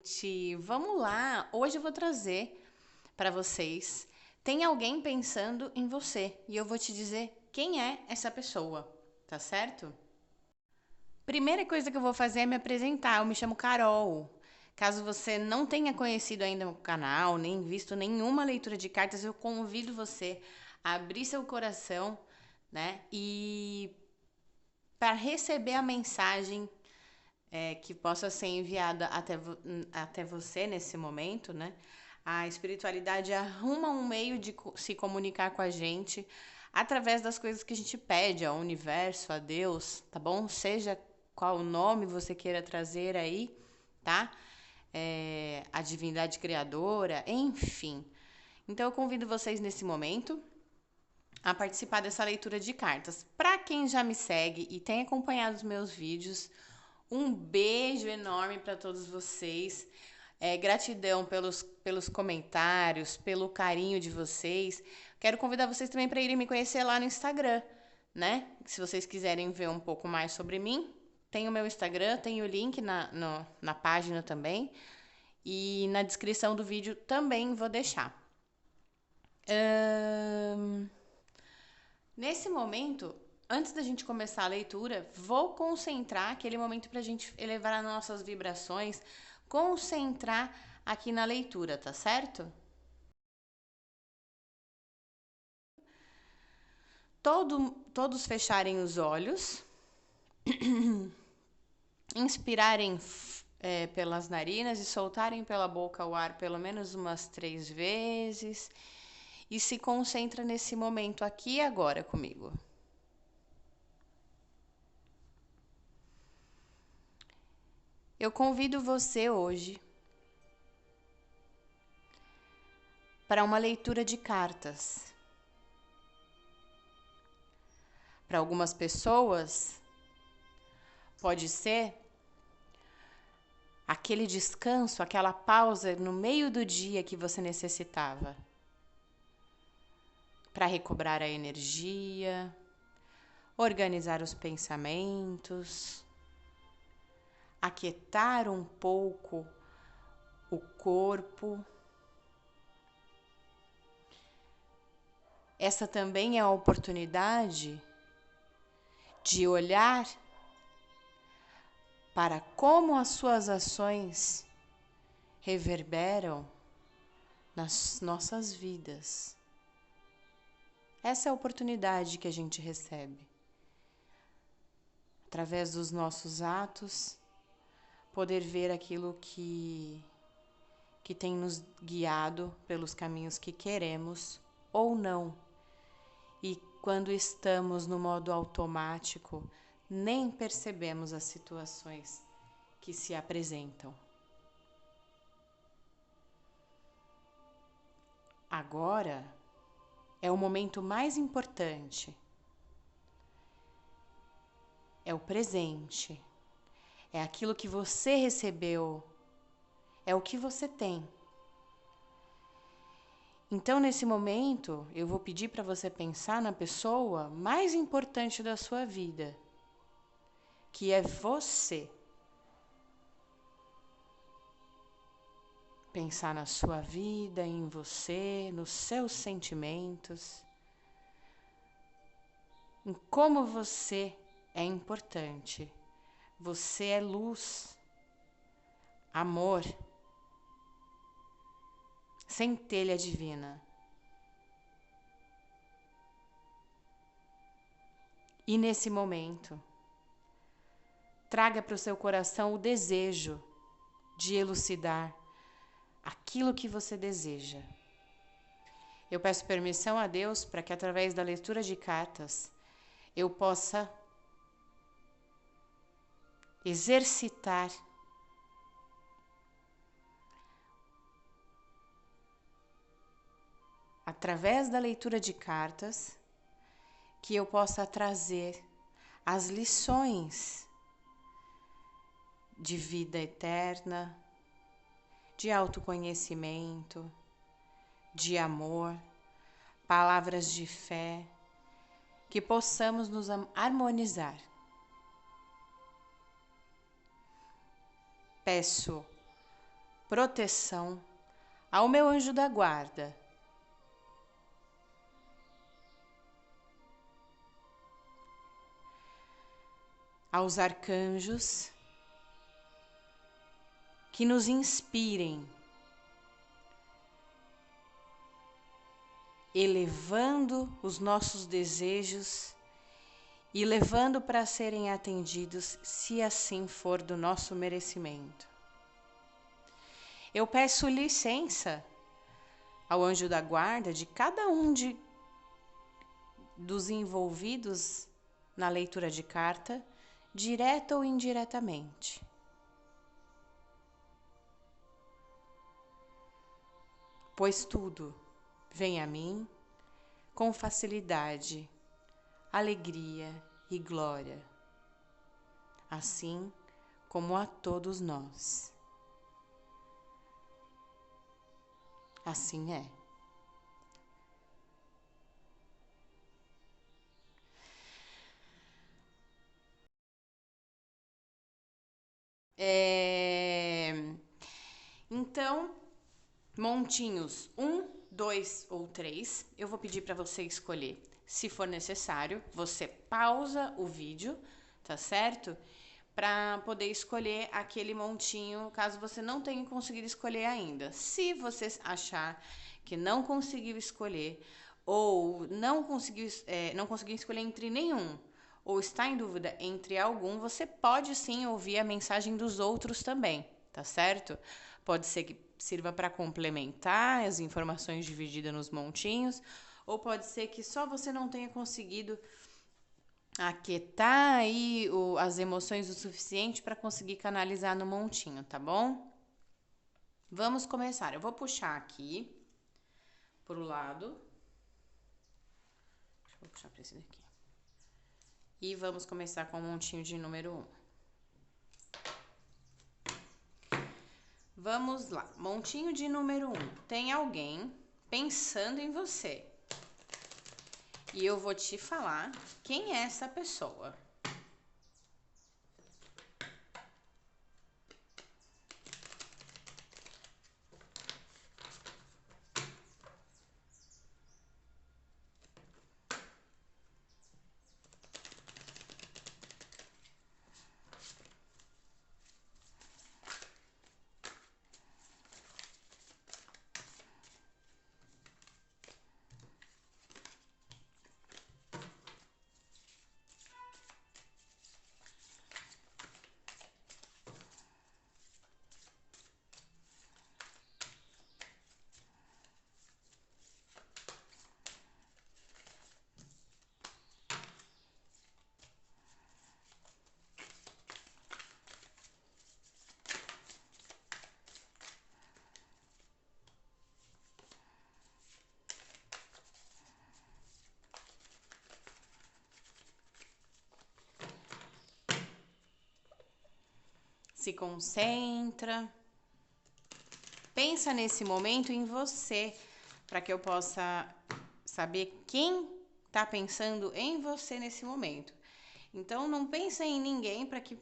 noite! Vamos lá! Hoje eu vou trazer para vocês. Tem alguém pensando em você e eu vou te dizer quem é essa pessoa, tá certo? Primeira coisa que eu vou fazer é me apresentar. Eu me chamo Carol. Caso você não tenha conhecido ainda o canal, nem visto nenhuma leitura de cartas, eu convido você a abrir seu coração, né? E para receber a mensagem que possa ser enviada até você nesse momento, né? A espiritualidade arruma um meio de se comunicar com a gente através das coisas que a gente pede ao universo, a Deus, tá bom? Seja qual nome você queira trazer aí, tá? A divindade criadora, enfim. Então eu convido vocês nesse momento a participar dessa leitura de cartas. Para quem já me segue e tem acompanhado os meus vídeos, um beijo enorme para todos vocês. Gratidão pelos comentários, pelo carinho de vocês. Quero convidar vocês também para irem me conhecer lá no Instagram, né? Se vocês quiserem ver um pouco mais sobre mim, tem o meu Instagram, tem o link na página também. E na descrição do vídeo também vou deixar. Nesse momento, antes da gente começar a leitura, vou concentrar aquele momento para a gente elevar as nossas vibrações, concentrar aqui na leitura, tá certo? Todos fecharem os olhos, inspirarem pelas narinas e soltarem pela boca o ar pelo menos umas 3 vezes e se concentra nesse momento aqui e agora comigo. Eu convido você hoje para uma leitura de cartas. Para algumas pessoas, pode ser aquele descanso, aquela pausa no meio do dia que você necessitava para recobrar a energia, organizar os pensamentos, aquietar um pouco o corpo. Essa também é a oportunidade de olhar para como as suas ações reverberam nas nossas vidas. Essa é a oportunidade que a gente recebe. Através dos nossos atos, poder ver aquilo que tem nos guiado pelos caminhos que queremos ou não. E quando estamos no modo automático, nem percebemos as situações que se apresentam. Agora é o momento mais importante. É o presente. É aquilo que você recebeu. É o que você tem. Então, nesse momento, eu vou pedir para você pensar na pessoa mais importante da sua vida, que é você. Pensar na sua vida, em você, nos seus sentimentos, em como você é importante. Você é luz, amor, centelha divina. E nesse momento, traga para o seu coração o desejo de elucidar aquilo que você deseja. Eu peço permissão a Deus para que através da leitura de cartas eu possa exercitar através da leitura de cartas que eu possa trazer as lições de vida eterna, de autoconhecimento, de amor, palavras de fé, que possamos nos harmonizar. Peço proteção, ao meu anjo da guarda, aos arcanjos que nos inspirem, elevando os nossos desejos e levando para serem atendidos, se assim for do nosso merecimento. Eu peço licença ao anjo da guarda de cada um dos envolvidos na leitura de carta, direta ou indiretamente. Pois tudo vem a mim com facilidade, alegria e glória, assim como a todos nós. Assim é. Então, montinhos 1, 2 ou 3, eu vou pedir para você escolher. Se for necessário, você pausa o vídeo, tá certo? Para poder escolher aquele montinho, caso você não tenha conseguido escolher ainda. Se você achar que não conseguiu escolher ou não conseguiu escolher entre nenhum, ou está em dúvida entre algum, você pode sim ouvir a mensagem dos outros também, tá certo? Pode ser que sirva para complementar as informações divididas nos montinhos, ou pode ser que só você não tenha conseguido aquietar aí as emoções o suficiente para conseguir canalizar no montinho, tá bom? Vamos começar. Eu vou puxar aqui pro lado. Vou puxar para esse daqui. E vamos começar com o montinho de número 1. Vamos lá. Montinho de número 1. Tem alguém pensando em você. E eu vou te falar quem é essa pessoa. Se concentra. Pensa nesse momento em você, para que eu possa saber quem está pensando em você nesse momento. Então, não pense em ninguém para que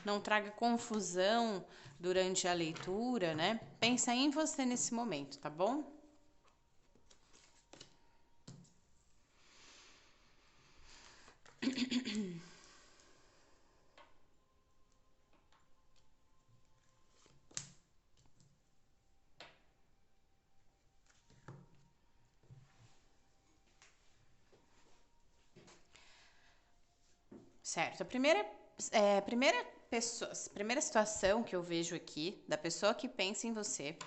não traga confusão durante a leitura, né? Pensa em você nesse momento, tá bom? Certo. A primeira situação que eu vejo aqui, da pessoa que pensa em você,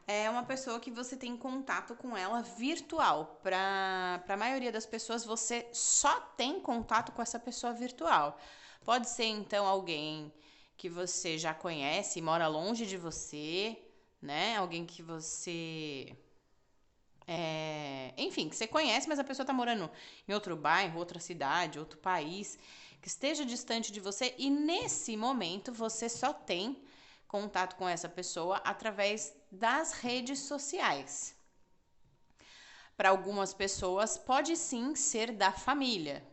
é uma pessoa que você tem contato com ela virtual. Para a maioria das pessoas, você só tem contato com essa pessoa virtual. Pode ser, então, alguém que você já conhece e mora longe de você, né? Alguém que você enfim, que você conhece, mas a pessoa está morando em outro bairro, outra cidade, outro país, que esteja distante de você, e nesse momento você só tem contato com essa pessoa através das redes sociais. Para algumas pessoas pode sim ser da família,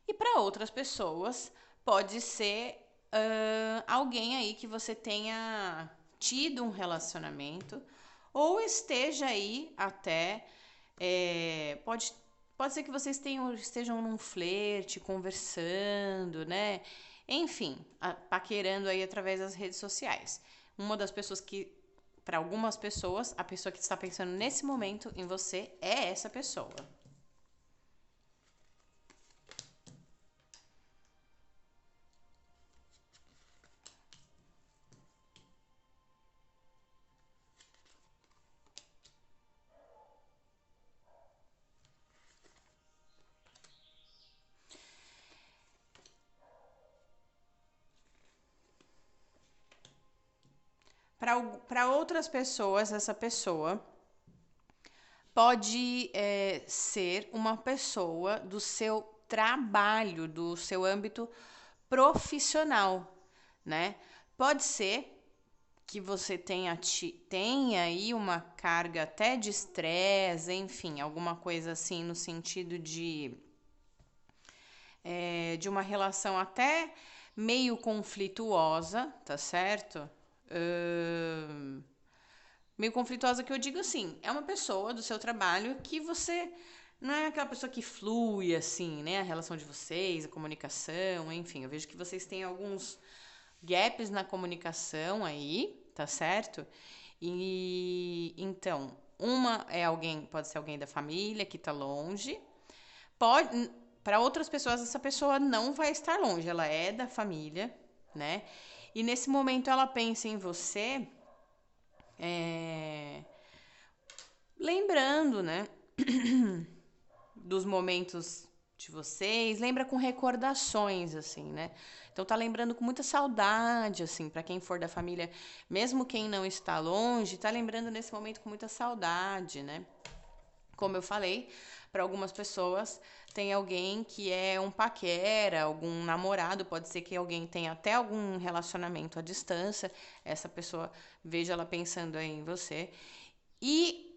e para outras pessoas pode ser alguém aí que você tenha tido um relacionamento ou esteja aí até, pode ser que vocês estejam num flerte, conversando, né? Enfim, paquerando aí através das redes sociais. Uma das pessoas que, para algumas pessoas, a pessoa que está pensando nesse momento em você é essa pessoa. Para outras pessoas, essa pessoa pode ser uma pessoa do seu trabalho, do seu âmbito profissional, né? Pode ser que você tenha aí uma carga até de estresse, enfim, alguma coisa assim no sentido de uma relação até meio conflituosa, tá certo? Meio conflituosa que eu digo assim, é uma pessoa do seu trabalho que você não é aquela pessoa que flui assim, né? A relação de vocês, a comunicação, enfim, eu vejo que vocês têm alguns gaps na comunicação aí, tá certo? E então, pode ser alguém da família que tá longe. Pode, para outras pessoas essa pessoa não vai estar longe, ela é da família, né? E nesse momento ela pensa em você, é, lembrando, né, dos momentos de vocês, lembra com recordações, assim, né? Então tá lembrando com muita saudade, assim, para quem for da família, mesmo quem não está longe, tá lembrando nesse momento com muita saudade, né? Como eu falei, para algumas pessoas tem alguém que é um paquera, algum namorado, pode ser que alguém tenha até algum relacionamento à distância, essa pessoa veja ela pensando aí em você. E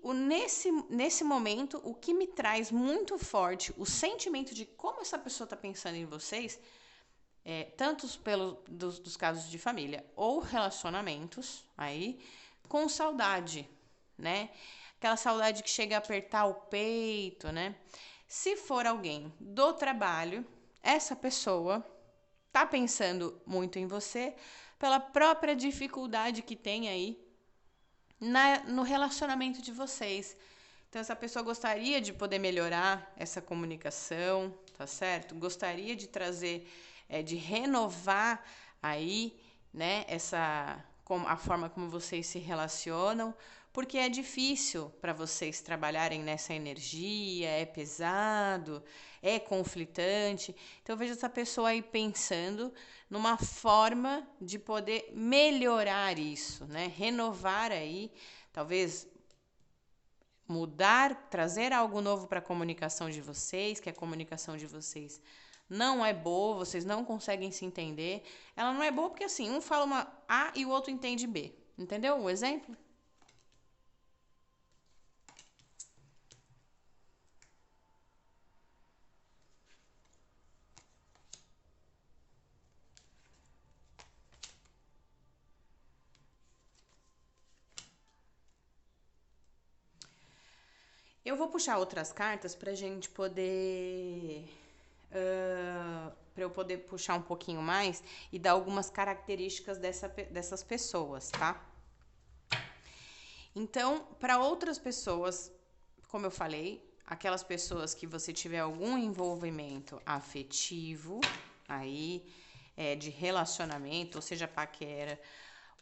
nesse momento, o que me traz muito forte o sentimento de como essa pessoa está pensando em vocês, tanto dos casos de família ou relacionamentos, aí, com saudade, né? Aquela saudade que chega a apertar o peito, né? Se for alguém do trabalho, essa pessoa tá pensando muito em você pela própria dificuldade que tem aí no relacionamento de vocês. Então, essa pessoa gostaria de poder melhorar essa comunicação, tá certo? Gostaria de trazer, de renovar aí, né, a forma como vocês se relacionam, porque é difícil para vocês trabalharem nessa energia, é pesado, é conflitante. Então, eu vejo essa pessoa aí pensando numa forma de poder melhorar isso, né? Renovar aí, talvez mudar, trazer algo novo para a comunicação de vocês, que a comunicação de vocês não é boa, vocês não conseguem se entender. Ela não é boa porque assim, um fala uma A e o outro entende B. Entendeu o exemplo? Eu vou puxar outras cartas para gente poder. Para eu poder puxar um pouquinho mais e dar algumas características dessas pessoas, tá? Então, para outras pessoas, como eu falei, aquelas pessoas que você tiver algum envolvimento afetivo, aí, de relacionamento, ou seja, paquera,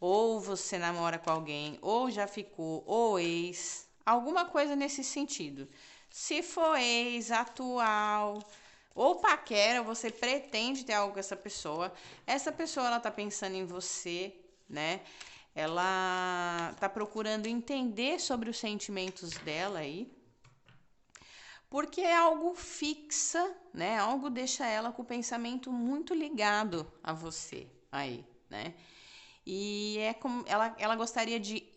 ou você namora com alguém, ou já ficou, ou ex, alguma coisa nesse sentido. Se for ex, atual, ou paquera, você pretende ter algo com essa pessoa ela tá pensando em você, né? Ela tá procurando entender sobre os sentimentos dela aí, porque é algo fixa, né? Algo deixa ela com o pensamento muito ligado a você aí, né? E é como ela gostaria de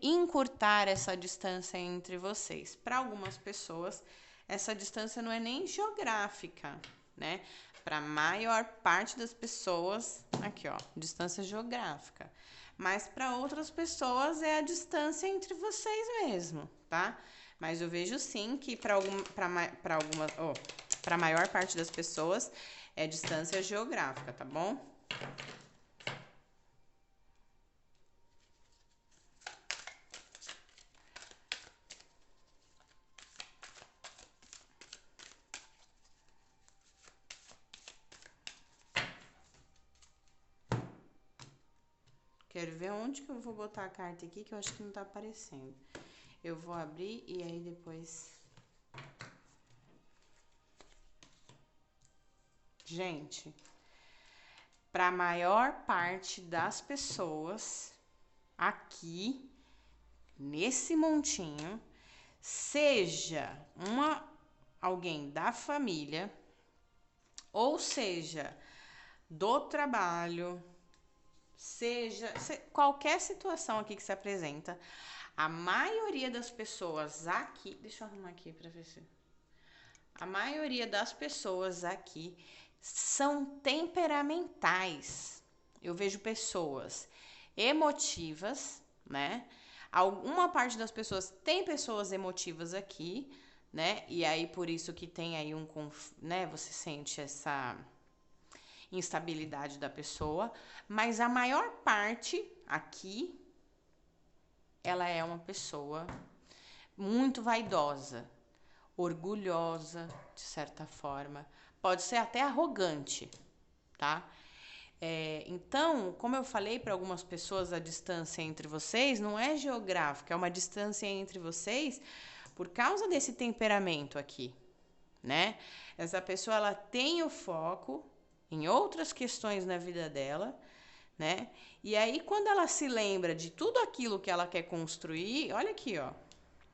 encurtar essa distância entre vocês. Para algumas pessoas, essa distância não é nem geográfica, né? Para a maior parte das pessoas, aqui ó, distância geográfica. Mas para outras pessoas é a distância entre vocês mesmo, tá? Mas eu vejo sim que para a maior parte das pessoas é distância geográfica, tá bom? Quero ver onde que eu vou botar a carta aqui, que eu acho que não tá aparecendo. Eu vou abrir e aí depois... Gente, para a maior parte das pessoas aqui, nesse montinho, seja alguém da família, ou seja, do trabalho, seja qualquer situação aqui que se apresenta, a maioria das pessoas aqui, deixa eu arrumar aqui para ver se... A maioria das pessoas aqui são temperamentais. Eu vejo pessoas emotivas, né? Alguma parte das pessoas tem pessoas emotivas aqui, né? E aí por isso que tem aí né? Você sente essa instabilidade da pessoa, mas a maior parte aqui ela é uma pessoa muito vaidosa, orgulhosa, de certa forma, pode ser até arrogante, tá? Então, como eu falei para algumas pessoas, a distância entre vocês não é geográfica, é uma distância entre vocês por causa desse temperamento aqui, né? Essa pessoa, ela tem o foco em outras questões na vida dela, né? E aí, quando ela se lembra de tudo aquilo que ela quer construir, olha aqui, ó,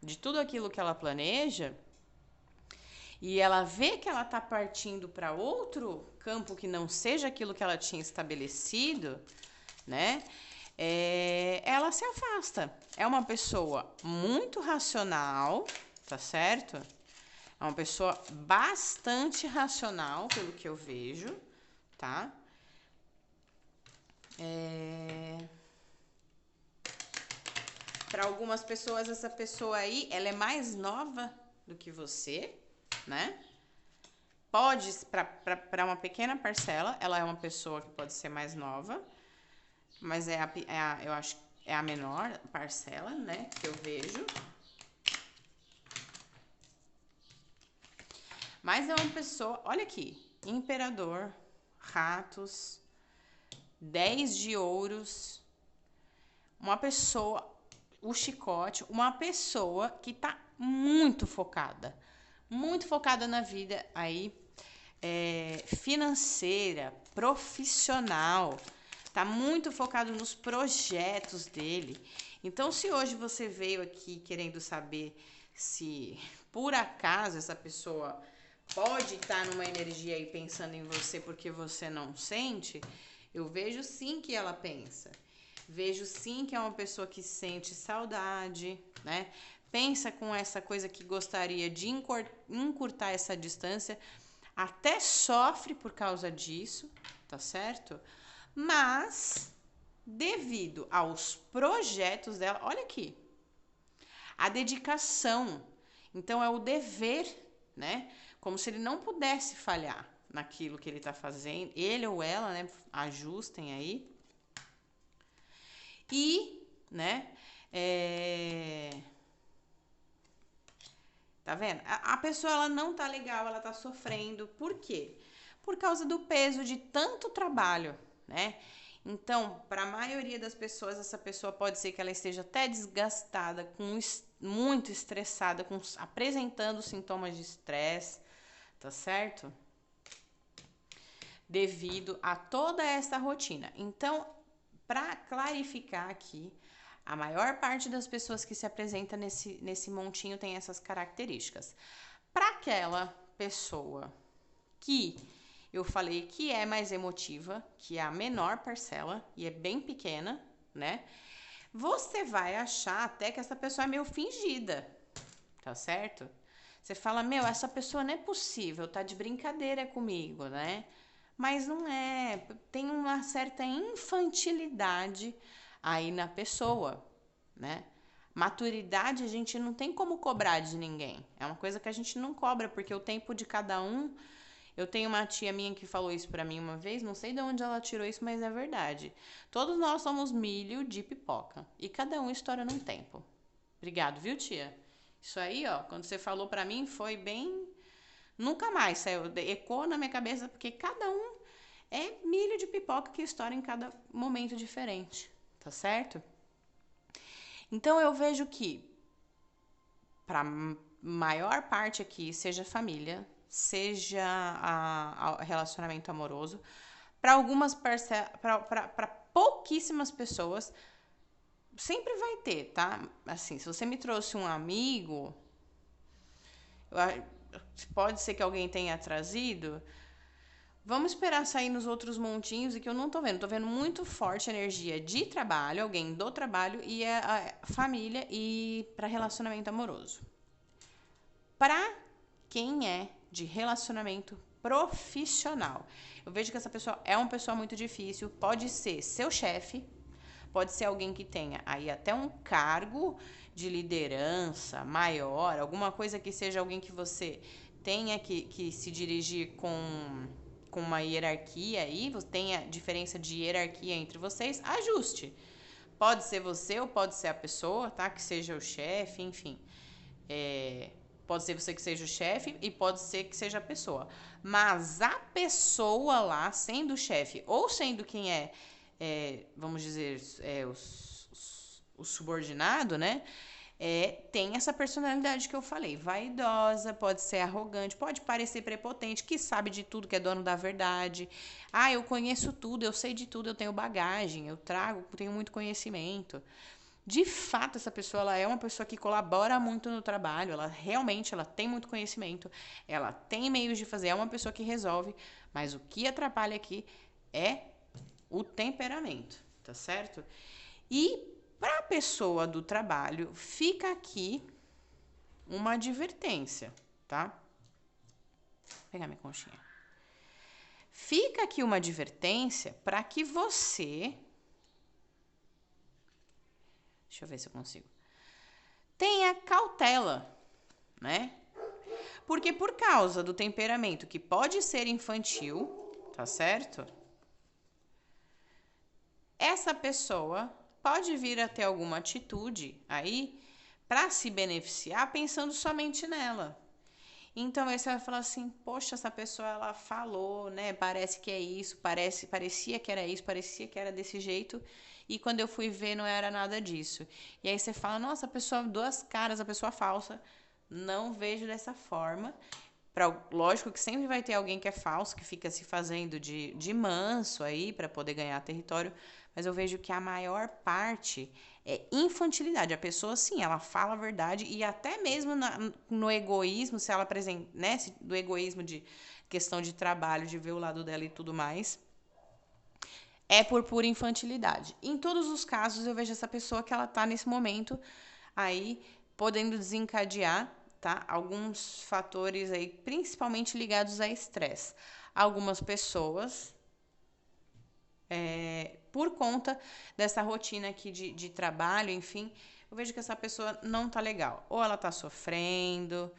de tudo aquilo que ela planeja, e ela vê que ela está partindo para outro campo que não seja aquilo que ela tinha estabelecido, né? Ela se afasta. É uma pessoa muito racional, tá certo? É uma pessoa bastante racional, pelo que eu vejo, tá? Para algumas pessoas, essa pessoa aí, ela é mais nova do que você, né? Pode, para uma pequena parcela, ela é uma pessoa que pode ser mais nova, mas eu acho que é a menor parcela, né, que eu vejo. Mas é uma pessoa, olha aqui, imperador, ratos, 10 de ouros, uma pessoa, o chicote, uma pessoa que tá muito focada na vida aí, financeira, profissional, tá muito focado nos projetos dele. Então, se hoje você veio aqui querendo saber se por acaso essa pessoa pode estar numa energia aí pensando em você porque você não sente, eu vejo sim que ela pensa. Vejo sim que é uma pessoa que sente saudade, né? Pensa com essa coisa que gostaria de encurtar essa distância, até sofre por causa disso, tá certo? Mas, devido aos projetos dela, olha aqui, a dedicação, então é o dever, né? Como se ele não pudesse falhar naquilo que ele tá fazendo, ele ou ela, né? Ajustem aí. E, né? Tá vendo? A pessoa, ela não tá legal, ela tá sofrendo. Por quê? Por causa do peso de tanto trabalho, né? Então, para a maioria das pessoas, essa pessoa pode ser que ela esteja até desgastada, muito estressada, apresentando sintomas de estresse, tá certo? Devido a toda essa rotina. Então, para clarificar aqui, a maior parte das pessoas que se apresenta nesse montinho tem essas características. Para aquela pessoa que eu falei que é mais emotiva, que é a menor parcela e é bem pequena, né? Você vai achar até que essa pessoa é meio fingida, tá certo? Você fala, meu, essa pessoa não é possível, tá de brincadeira comigo, né? mas não é. Tem uma certa infantilidade aí na pessoa, né? Maturidade a gente não tem como cobrar de ninguém. É uma coisa que a gente não cobra, porque o tempo de cada um. Eu tenho uma tia minha que falou isso pra mim uma vez, não sei de onde ela tirou isso, mas é verdade. Todos nós somos milho de pipoca e cada um estoura num tempo. Obrigado, viu, tia? Isso aí, ó, quando você falou pra mim foi bem. Nunca mais saiu, ecoou na minha cabeça, porque cada um é milho de pipoca que estoura em cada momento diferente, tá certo? Então eu vejo que para maior parte aqui, seja família, seja relacionamento amoroso, para algumas para pouquíssimas pessoas sempre vai ter, tá? Assim, se você me trouxe um amigo, pode ser que alguém tenha trazido. Vamos esperar sair nos outros montinhos e que eu não tô vendo. Tô vendo muito forte energia de trabalho, alguém do trabalho e a família e para relacionamento amoroso. Para quem é de relacionamento profissional, eu vejo que essa pessoa é uma pessoa muito difícil. Pode ser seu chefe, pode ser alguém que tenha aí até um cargo de liderança maior, alguma coisa que seja alguém que você tenha que se dirigir com uma hierarquia aí, você tenha diferença de hierarquia entre vocês, ajuste. Pode ser você ou pode ser a pessoa, tá? Que seja o chefe, enfim. Pode ser você que seja o chefe e pode ser que seja a pessoa. Mas a pessoa lá, sendo o chefe ou sendo quem vamos dizer, o subordinado, né? Tem essa personalidade que eu falei, vaidosa, pode ser arrogante, pode parecer prepotente, que sabe de tudo, que é dono da verdade. Ah, eu conheço tudo, eu sei de tudo, eu tenho bagagem, eu tenho muito conhecimento. De fato, essa pessoa ela é uma pessoa que colabora muito no trabalho, ela realmente ela tem muito conhecimento, ela tem meios de fazer, é uma pessoa que resolve, mas o que atrapalha aqui é o temperamento, tá certo? E para a pessoa do trabalho, fica aqui uma advertência, tá? Vou pegar minha conchinha. Fica aqui uma advertência para que você. Deixa eu ver se eu consigo. Tenha cautela, né? Porque por causa do temperamento que pode ser infantil, tá certo? Essa pessoa pode vir a ter alguma atitude aí para se beneficiar pensando somente nela. Então aí você vai falar assim, poxa, essa pessoa ela falou, né? Parece que é isso, parecia que era isso, parecia que era desse jeito, e quando eu fui ver não era nada disso. E aí você fala, nossa, a pessoa duas caras, a pessoa falsa. Não vejo dessa forma. Lógico que sempre vai ter alguém que é falso, que fica se fazendo de manso aí para poder ganhar território, mas eu vejo que a maior parte é infantilidade. A pessoa, sim, ela fala a verdade e até mesmo no egoísmo, se ela apresenta, né, do egoísmo de questão de trabalho, de ver o lado dela e tudo mais, é por pura infantilidade. Em todos os casos, eu vejo essa pessoa que ela tá nesse momento aí podendo desencadear, tá? Alguns fatores aí, principalmente ligados a estresse. Algumas pessoas, por conta dessa rotina aqui de trabalho, enfim, eu vejo que essa pessoa não tá legal. Ou ela tá sofrendo,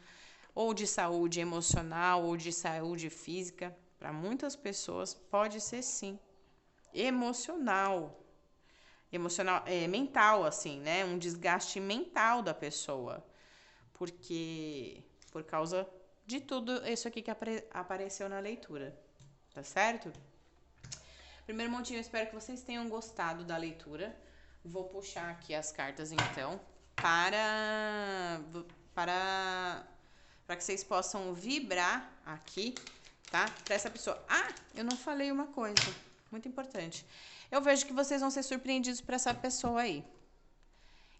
ou de saúde emocional, ou de saúde física. Para muitas pessoas, pode ser sim. Emocional, mental, assim, né? Um desgaste mental da pessoa. Porque, por causa de tudo isso aqui que apareceu na leitura, tá certo? Primeiro montinho, eu espero que vocês tenham gostado da leitura. Vou puxar aqui as cartas, então, para que vocês possam vibrar aqui, tá? Para essa pessoa. Ah, eu não falei uma coisa muito importante. Eu vejo que vocês vão ser surpreendidos por essa pessoa aí.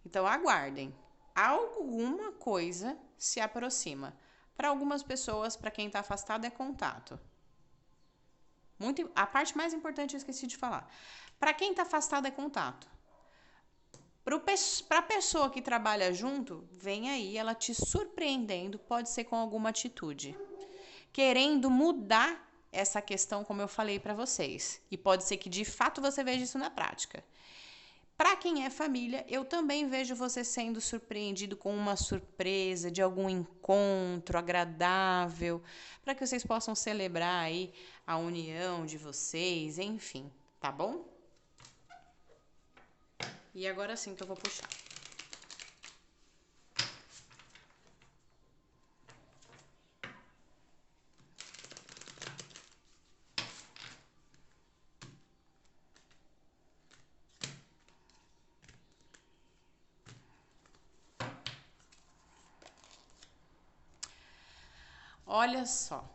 Então, aguardem. Alguma coisa se aproxima. Para algumas pessoas, para quem está afastado, é contato. A parte mais importante eu esqueci de falar. Para quem está afastado, é contato. Para a pessoa que trabalha junto, vem aí ela te surpreendendo, pode ser com alguma atitude. Querendo mudar essa questão como eu falei para vocês. E pode ser que de fato você veja isso na prática. Para quem é família, eu também vejo você sendo surpreendido com uma surpresa de algum encontro agradável, para que vocês possam celebrar aí a união de vocês, enfim, tá bom? E agora sim que eu vou puxar. Olha só,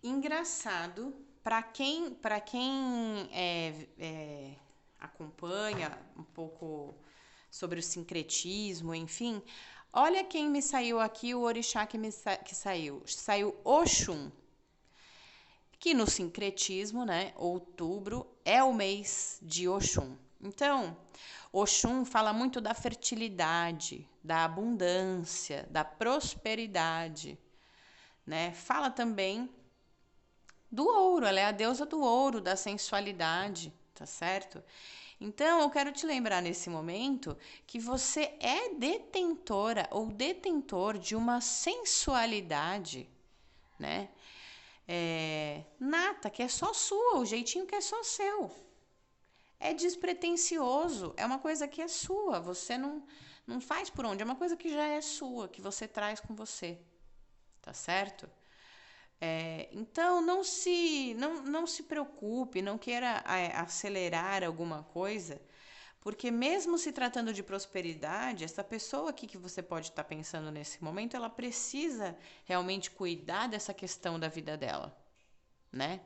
engraçado para quem acompanha um pouco sobre o sincretismo, enfim. Olha quem me saiu aqui, o orixá que saiu. Saiu Oxum, que no sincretismo, né, outubro é o mês de Oxum. Então, Oxum fala muito da fertilidade, da abundância, da prosperidade, né? Fala também do ouro, ela é a deusa do ouro, da sensualidade, tá certo? Então, eu quero te lembrar nesse momento que você é detentora ou detentor de uma sensualidade, né? Nata, que é só sua, o jeitinho que é só seu. É despretensioso, é uma coisa que é sua, você não faz por onde, é uma coisa que já é sua, que você traz com você, tá certo? Então, não se preocupe, não queira acelerar alguma coisa, porque mesmo se tratando de prosperidade, essa pessoa aqui que você pode estar pensando nesse momento, ela precisa realmente cuidar dessa questão da vida dela, né?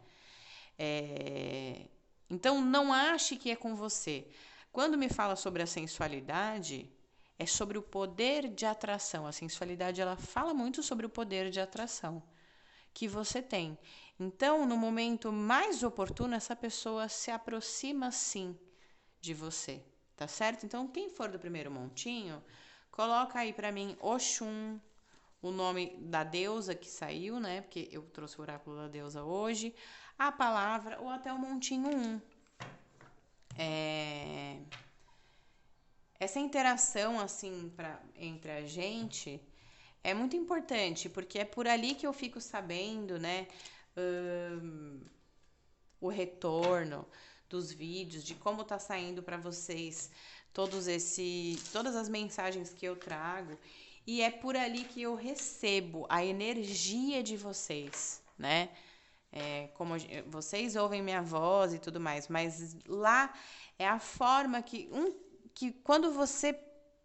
Então, não ache que é com você. Quando me fala sobre a sensualidade, é sobre o poder de atração. A sensualidade, ela fala muito sobre o poder de atração que você tem. Então, no momento mais oportuno, essa pessoa se aproxima sim de você, tá certo? Então, quem for do primeiro montinho, coloca aí para mim Oxum, o nome da deusa que saiu, né? Porque eu trouxe o oráculo da deusa hoje, a palavra ou até o montinho 1. Essa interação assim entre a gente é muito importante, porque é por ali que eu fico sabendo, né? O retorno dos vídeos, de como tá saindo para vocês todas as mensagens que eu trago. E é por ali que eu recebo a energia de vocês, né? Como vocês ouvem minha voz e tudo mais, mas lá é a forma que quando você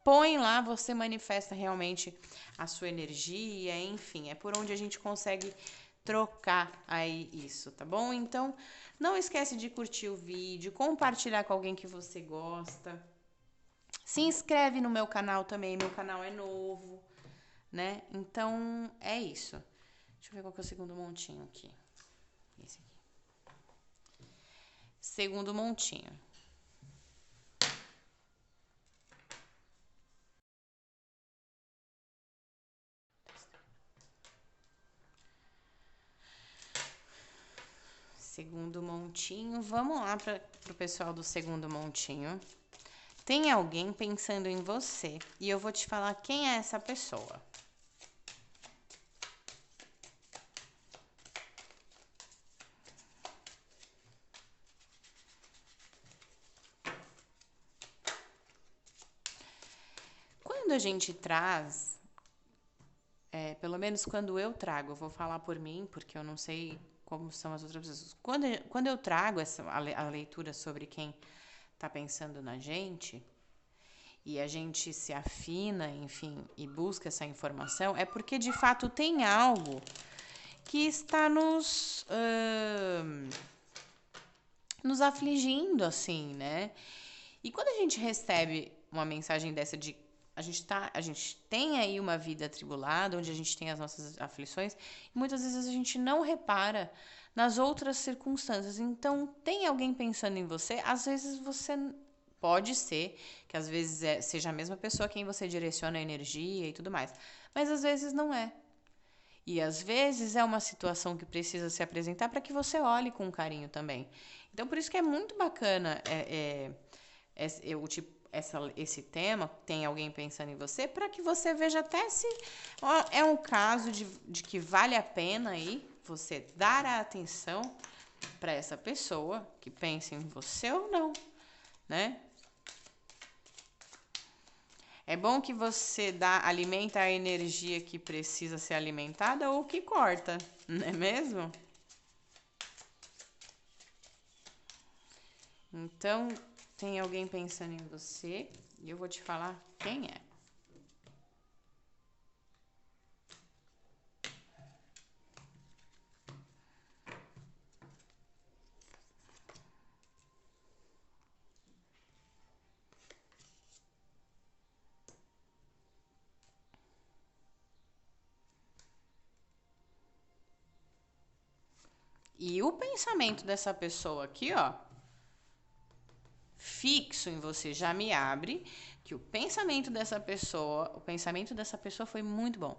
põe lá, você manifesta realmente a sua energia, enfim, é por onde a gente consegue trocar aí isso, tá bom? Então, não esquece de curtir o vídeo, compartilhar com alguém que você gosta. Se inscreve no meu canal também, meu canal é novo, né? Então, é isso. Deixa eu ver qual que é o segundo montinho aqui. Esse aqui. Segundo montinho. Segundo montinho. Vamos lá para o pessoal do segundo montinho. Tem alguém pensando em você e eu vou te falar quem é essa pessoa. Quando a gente traz, pelo menos quando eu trago, eu vou falar por mim, porque eu não sei como são as outras pessoas. Quando eu trago a leitura sobre quem está pensando na gente, e a gente se afina, enfim, e busca essa informação, é porque de fato tem algo que está nos afligindo, assim, né? E quando a gente recebe uma mensagem dessa de a gente tem aí uma vida atribulada, onde a gente tem as nossas aflições, e muitas vezes a gente não repara nas outras circunstâncias. Então, tem alguém pensando em você, às vezes você pode ser que às vezes seja a mesma pessoa a quem você direciona a energia e tudo mais, mas às vezes não é. E às esse é uma situação que precisa se apresentar para que você olhe com carinho também. Então, por isso que é muito bacana esse tema, tem alguém pensando em você, para que você veja até se é um caso de que vale a pena aí você dar a atenção para essa pessoa que pensa em você ou não, né? É bom que você alimenta a energia que precisa ser alimentada ou que corta, não é mesmo? Então, tem alguém pensando em você e eu vou te falar quem é. E o pensamento dessa pessoa aqui, ó, fixo em você, já me abre que o pensamento dessa pessoa foi muito bom.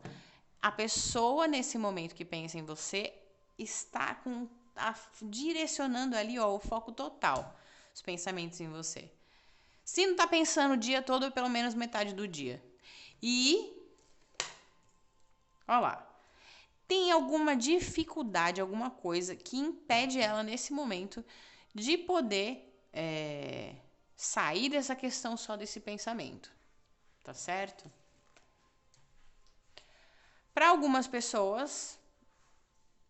A pessoa nesse momento que pensa em você está direcionando ali, ó, o foco total, os pensamentos em você. Se não tá pensando o dia todo, pelo menos metade do dia. E, ó lá, tem alguma dificuldade, alguma coisa que impede ela nesse momento de poder sair dessa questão só desse pensamento, tá certo? Para algumas pessoas,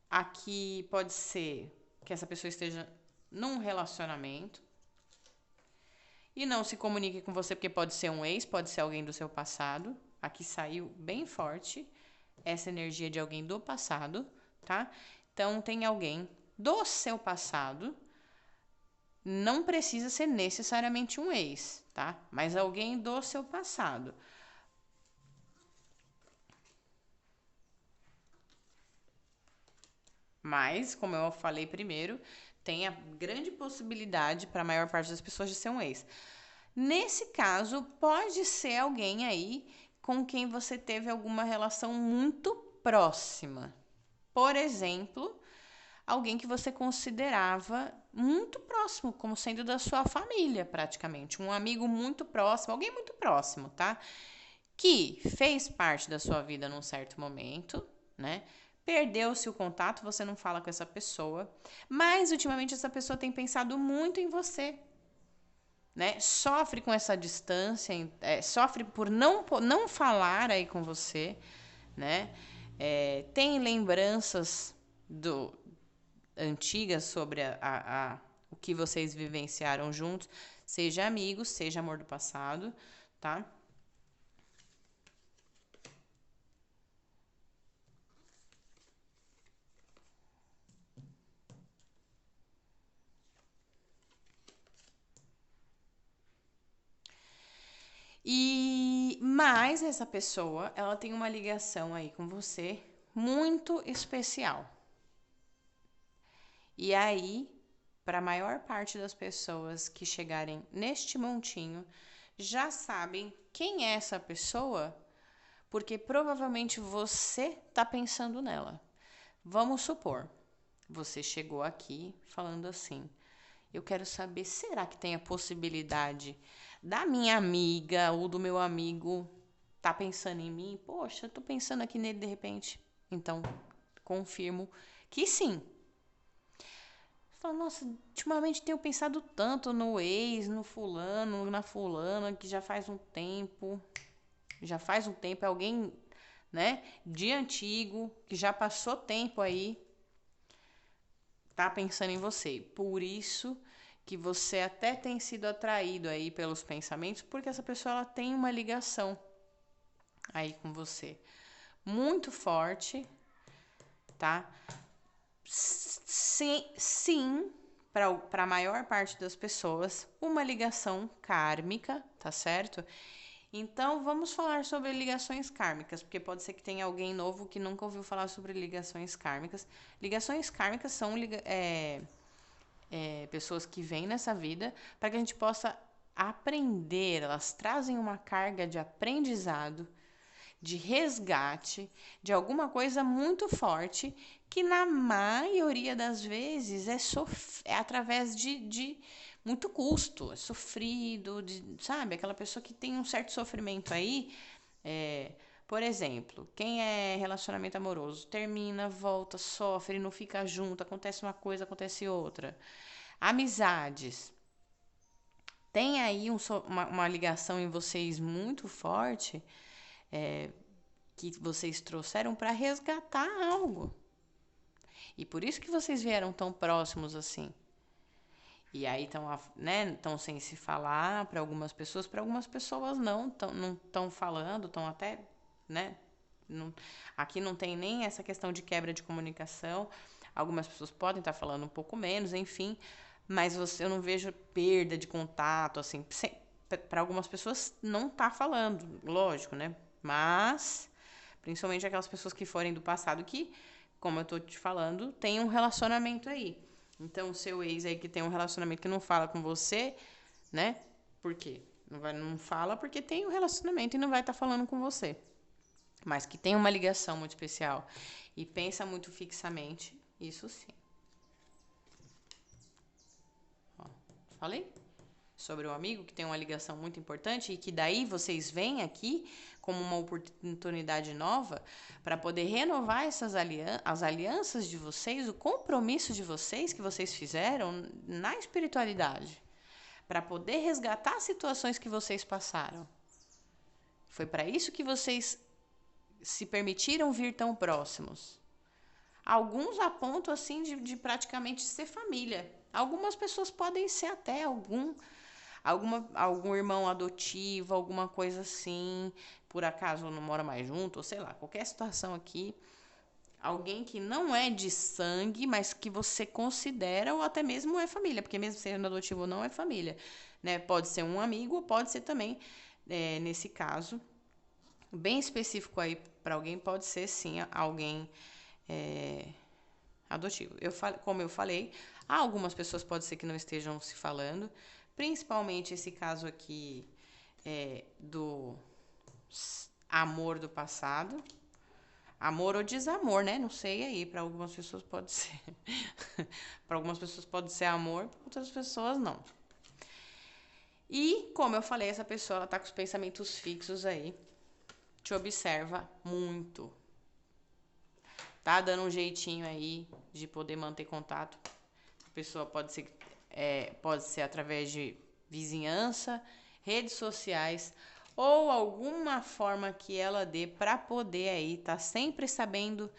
aqui pode ser que essa pessoa esteja num relacionamento e não se comunique com você porque pode ser um ex, pode ser alguém do seu passado. Aqui saiu bem forte essa energia de alguém do passado, tá? Então tem alguém do seu passado, não precisa ser necessariamente um ex, tá? Mas alguém do seu passado. Mas, como eu falei primeiro, tem a grande possibilidade para a maior parte das pessoas de ser um ex. Nesse caso, pode ser alguém aí com quem você teve alguma relação muito próxima. Por exemplo, alguém que você considerava muito próximo, como sendo da sua família, praticamente. Um amigo muito próximo, alguém muito próximo, tá? Que fez parte da sua vida num certo momento, né? Perdeu-se o contato, você não fala com essa pessoa, mas ultimamente essa pessoa tem pensado muito em você, né? Sofre com essa distância, sofre por não falar aí com você, né? Tem lembranças antigas sobre o que vocês vivenciaram juntos, seja amigos, seja amor do passado, tá? Mas essa pessoa, ela tem uma ligação aí com você muito especial. E aí, para a maior parte das pessoas que chegarem neste montinho, já sabem quem é essa pessoa, porque provavelmente você está pensando nela. Vamos supor, você chegou aqui falando assim: eu quero saber, será que tem a possibilidade da minha amiga ou do meu amigo tá pensando em mim? Poxa, eu tô pensando aqui nele de repente. Então, confirmo que sim. Fala, nossa, ultimamente tenho pensado tanto no ex, no fulano, na fulana, que já faz um tempo. Já faz um tempo, é alguém, né, de antigo, que já passou tempo aí, tá pensando em você. Por isso que você até tem sido atraído aí pelos pensamentos, porque essa pessoa ela tem uma ligação aí com você muito forte, tá? Sim, para a maior parte das pessoas, uma ligação kármica, tá certo? Então, vamos falar sobre ligações kármicas, porque pode ser que tenha alguém novo que nunca ouviu falar sobre ligações kármicas. Ligações kármicas são pessoas que vêm nessa vida para que a gente possa aprender, elas trazem uma carga de aprendizado de resgate de alguma coisa muito forte que na maioria das vezes é através de muito custo, é sofrido, sabe? Aquela pessoa que tem um certo sofrimento aí, por exemplo, quem é relacionamento amoroso, termina, volta, sofre, não fica junto, acontece uma coisa, acontece outra. Amizades. Tem aí uma ligação em vocês muito forte, que vocês trouxeram para resgatar algo. E por isso que vocês vieram tão próximos assim. E aí estão, né, sem se falar para algumas pessoas não estão falando, estão até, né? Não, aqui não tem nem essa questão de quebra de comunicação. Algumas pessoas podem estar falando um pouco menos, enfim, mas eu não vejo perda de contato, assim. Para algumas pessoas não tá falando, lógico, né? Mas, principalmente aquelas pessoas que forem do passado que, como eu tô te falando, tem um relacionamento aí. Então, o seu ex aí que tem um relacionamento que não fala com você, né? Por quê? Não fala porque tem um relacionamento e não vai estar falando com você. Mas que tem uma ligação muito especial e pensa muito fixamente, isso sim. Ó, falei sobre o amigo que tem uma ligação muito importante e que daí vocês vêm aqui como uma oportunidade nova para poder renovar as alianças de vocês, o compromisso de vocês que vocês fizeram na espiritualidade, para poder resgatar situações que vocês passaram. Foi para isso que vocês se permitiram vir tão próximos. Alguns apontam assim de praticamente ser família. Algumas pessoas podem ser até algum irmão adotivo, alguma coisa assim, por acaso não mora mais junto, ou sei lá, qualquer situação aqui. Alguém que não é de sangue, mas que você considera ou até mesmo é família, porque mesmo sendo adotivo não é família, né? Pode ser um amigo, pode ser também, nesse caso, bem específico aí para alguém, pode ser sim alguém adotivo. Como eu falei, algumas pessoas pode ser que não estejam se falando, principalmente esse caso aqui do amor do passado. Amor ou desamor, né? Não sei aí, para algumas pessoas pode ser. Para algumas pessoas pode ser amor, para outras pessoas não. E, como eu falei, essa pessoa ela tá com os pensamentos fixos aí. Te observa muito. Tá dando um jeitinho aí de poder manter contato. A pessoa pode ser através de vizinhança, redes sociais ou alguma forma que ela dê para poder aí tá sempre sabendo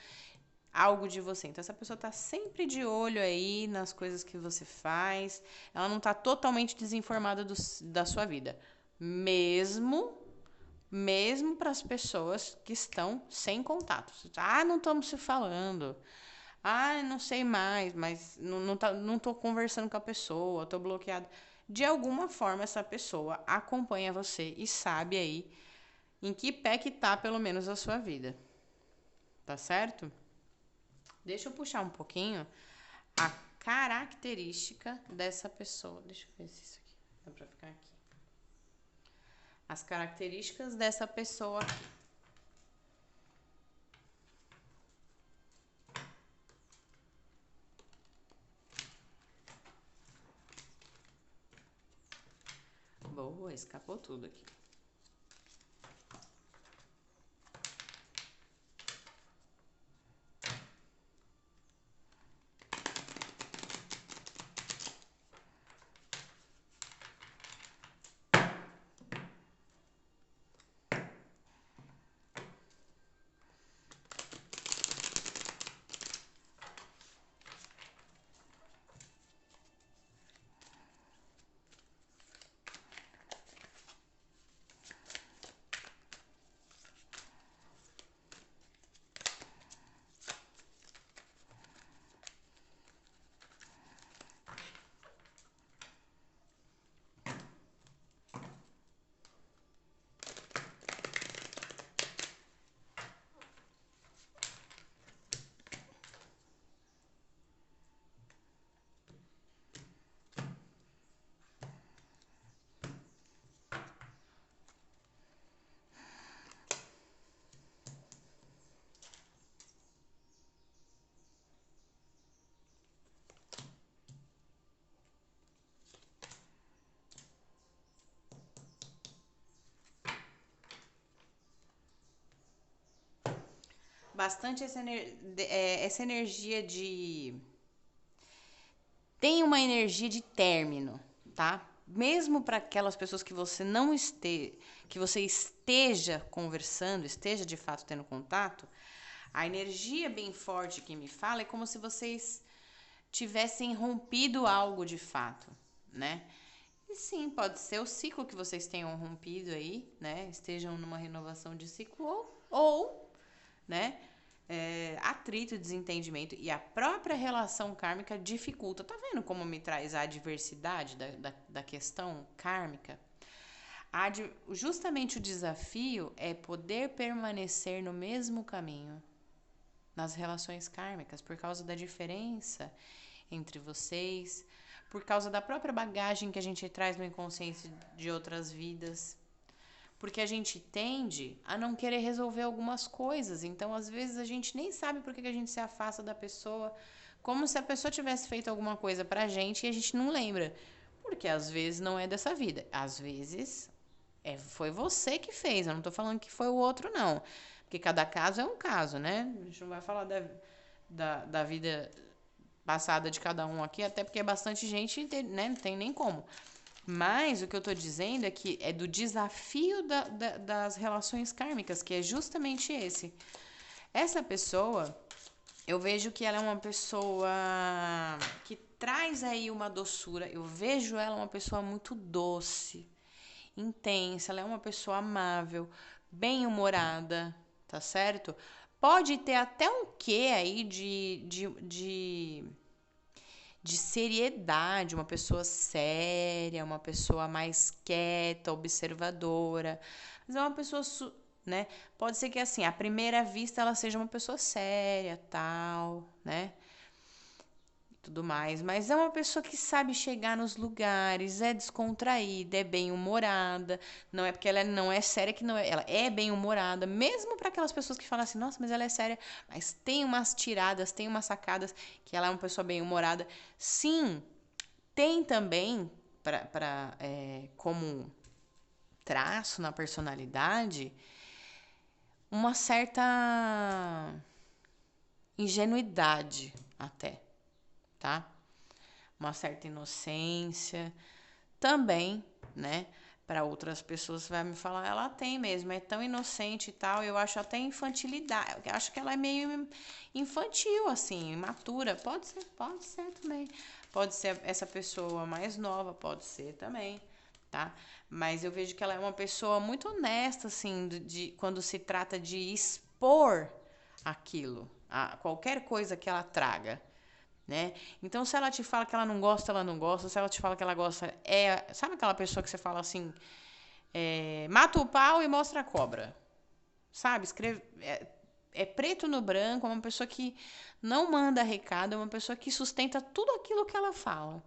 algo de você. Então essa pessoa tá sempre de olho aí nas coisas que você faz. Ela não tá totalmente desinformada da sua vida, mesmo para as pessoas que estão sem contato. Ah, não estamos se falando. Ah, não sei mais, mas não tô conversando com a pessoa, tô bloqueado. De alguma forma, essa pessoa acompanha você e sabe aí em que pé que tá, pelo menos, a sua vida. Tá certo? Deixa eu puxar um pouquinho a característica dessa pessoa. Deixa eu ver se isso aqui dá pra ficar aqui. As características dessa pessoa aqui. Boa, escapou tudo aqui. bastante essa energia de... Tem uma energia de término, tá? Mesmo para aquelas pessoas que você não que você esteja conversando, esteja de fato tendo contato, a energia bem forte que me fala é como se vocês tivessem rompido algo de fato, né? E sim, pode ser o ciclo que vocês tenham rompido aí, né? Estejam numa renovação de ciclo ou né? Atrito, desentendimento e a própria relação kármica dificulta. Tá vendo como me traz a adversidade da questão kármica? Justamente o desafio é poder permanecer no mesmo caminho nas relações kármicas, por causa da diferença entre vocês, por causa da própria bagagem que a gente traz no inconsciente de outras vidas. Porque a gente tende a não querer resolver algumas coisas. Então, às vezes, a gente nem sabe por que a gente se afasta da pessoa, como se a pessoa tivesse feito alguma coisa pra gente e a gente não lembra. Porque às vezes não é dessa vida. Às vezes foi você que fez. Eu não tô falando que foi o outro, não. Porque cada caso é um caso, né? A gente não vai falar da vida passada de cada um aqui, até porque é bastante gente, né? Não tem nem como. Mas o que eu tô dizendo é que é do desafio das relações kármicas, que é justamente esse. Essa pessoa, eu vejo que ela é uma pessoa que traz aí uma doçura. Eu vejo ela uma pessoa muito doce, intensa. Ela é uma pessoa amável, bem-humorada, tá certo? Pode ter até um quê aí de seriedade, uma pessoa séria, uma pessoa mais quieta, observadora, mas é uma pessoa, né? Pode ser que assim, à primeira vista ela seja uma pessoa séria, tal, né? Tudo mais, mas é uma pessoa que sabe chegar nos lugares, é descontraída, é bem-humorada. Não é porque ela não é séria que não é, ela é bem-humorada, mesmo para aquelas pessoas que falam assim: "Nossa, mas ela é séria", mas tem umas tiradas, tem umas sacadas que ela é uma pessoa bem-humorada. Sim, tem também como traço na personalidade uma certa ingenuidade até, tá? Uma certa inocência também, né? Para outras pessoas vai me falar, ela tem mesmo, é tão inocente e tal. Eu acho até infantilidade. Eu acho que ela é meio infantil, assim, imatura. Pode ser também. Pode ser essa pessoa mais nova, pode ser também, tá? Mas eu vejo que ela é uma pessoa muito honesta, assim, quando se trata de expor aquilo, qualquer coisa que ela traga, né? Então, se ela te fala que ela não gosta, ela não gosta. Se ela te fala que ela gosta, sabe aquela pessoa que você fala assim, mata o pau e mostra a cobra, sabe? Escreve, é preto no branco, é uma pessoa que não manda recado, é uma pessoa que sustenta tudo aquilo que ela fala.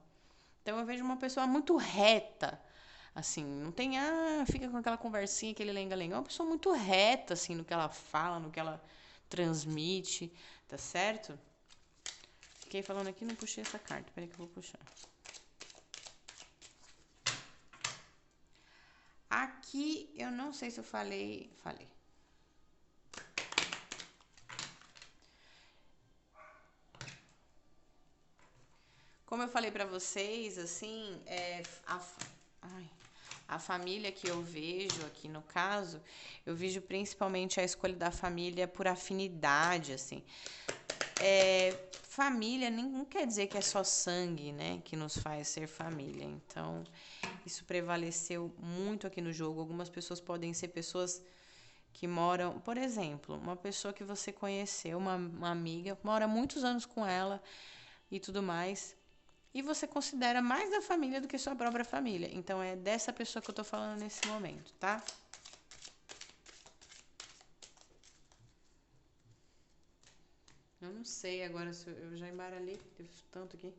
Então, eu vejo uma pessoa muito reta, assim, não tem, fica com aquela conversinha, aquele lenga-lenga. É uma pessoa muito reta, assim, no que ela fala, no que ela transmite, tá certo? Fiquei falando aqui, não puxei essa carta. Peraí que eu vou puxar. Aqui, eu não sei se eu falei. Falei. Como eu falei pra vocês, assim, a família que eu vejo aqui no caso, eu vejo principalmente a escolha da família por afinidade, assim. Família não quer dizer que é só sangue, né, que nos faz ser família. Então, isso prevaleceu muito aqui no jogo. Algumas pessoas podem ser pessoas que moram, por exemplo, uma pessoa que você conheceu, uma amiga, mora muitos anos com ela e tudo mais, e você considera mais da família do que sua própria família. Então, é dessa pessoa que eu tô falando nesse momento, tá? Eu não sei agora se eu já embaralhei, teve tanto aqui.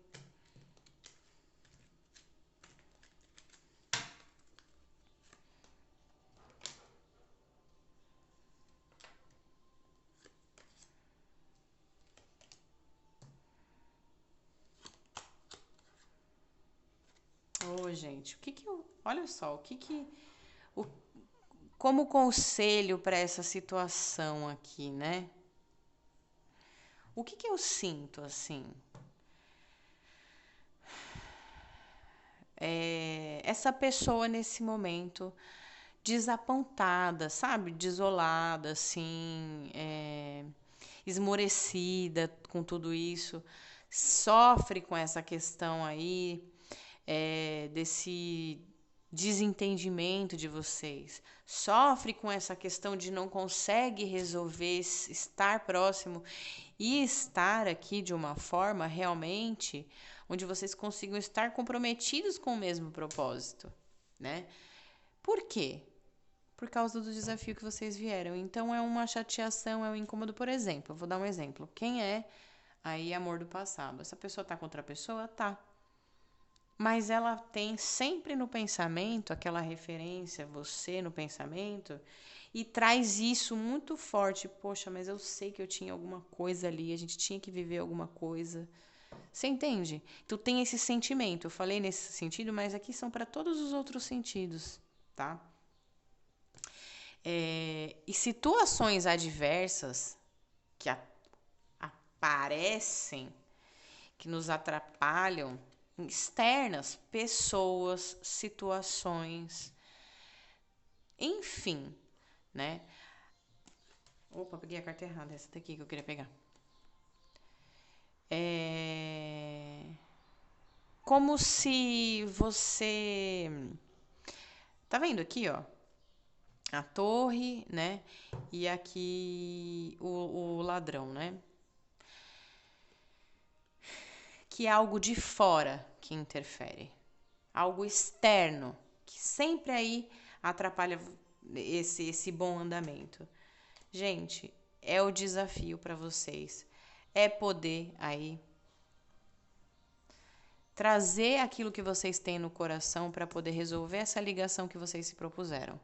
Ô, gente, olha só, o, como conselho para essa situação aqui, né? O que eu sinto, assim? Essa pessoa nesse momento desapontada, sabe? Desolada, assim, esmorecida com tudo isso, sofre com essa questão aí, desse desentendimento de vocês, sofre com essa questão de não consegue resolver, estar próximo e estar aqui de uma forma realmente onde vocês consigam estar comprometidos com o mesmo propósito, né? Por quê? Por causa do desafio que vocês vieram. Então é uma chateação, é um incômodo, por exemplo. Eu vou dar um exemplo. Quem é aí amor do passado? Essa pessoa tá com outra pessoa? Tá. Mas ela tem sempre no pensamento aquela referência, você no pensamento, e traz isso muito forte. Poxa, mas eu sei que eu tinha alguma coisa ali, a gente tinha que viver alguma coisa. Você entende? Tu tem esse sentimento. Eu falei nesse sentido, mas aqui são para todos os outros sentidos, tá? E situações adversas que aparecem, que nos atrapalham, externas, pessoas, situações, enfim, né? Opa, peguei a carta errada, essa daqui que eu queria pegar. Como se você. Tá vendo aqui, ó? A torre, né? E aqui o ladrão, né? Que é algo de fora que interfere. Algo externo, que sempre aí atrapalha esse bom andamento. Gente, é o desafio para vocês. É poder aí trazer aquilo que vocês têm no coração para poder resolver essa ligação que vocês se propuseram.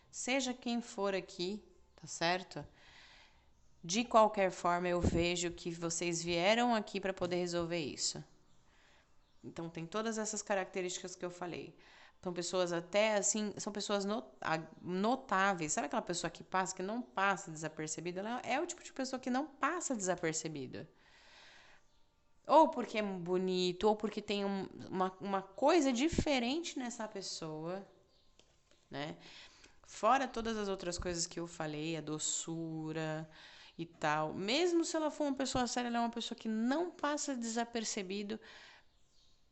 Seja quem for aqui, tá certo? De qualquer forma, eu vejo que vocês vieram aqui para poder resolver isso. Então, tem todas essas características que eu falei. São pessoas até assim, são pessoas notáveis. Sabe aquela pessoa que passa, que não passa desapercebida? Ela é o tipo de pessoa que não passa desapercebida. Ou porque é bonito, ou porque tem uma coisa diferente nessa pessoa, né? Fora todas as outras coisas que eu falei, a doçura e tal. Mesmo se ela for uma pessoa séria, ela é uma pessoa que não passa desapercebido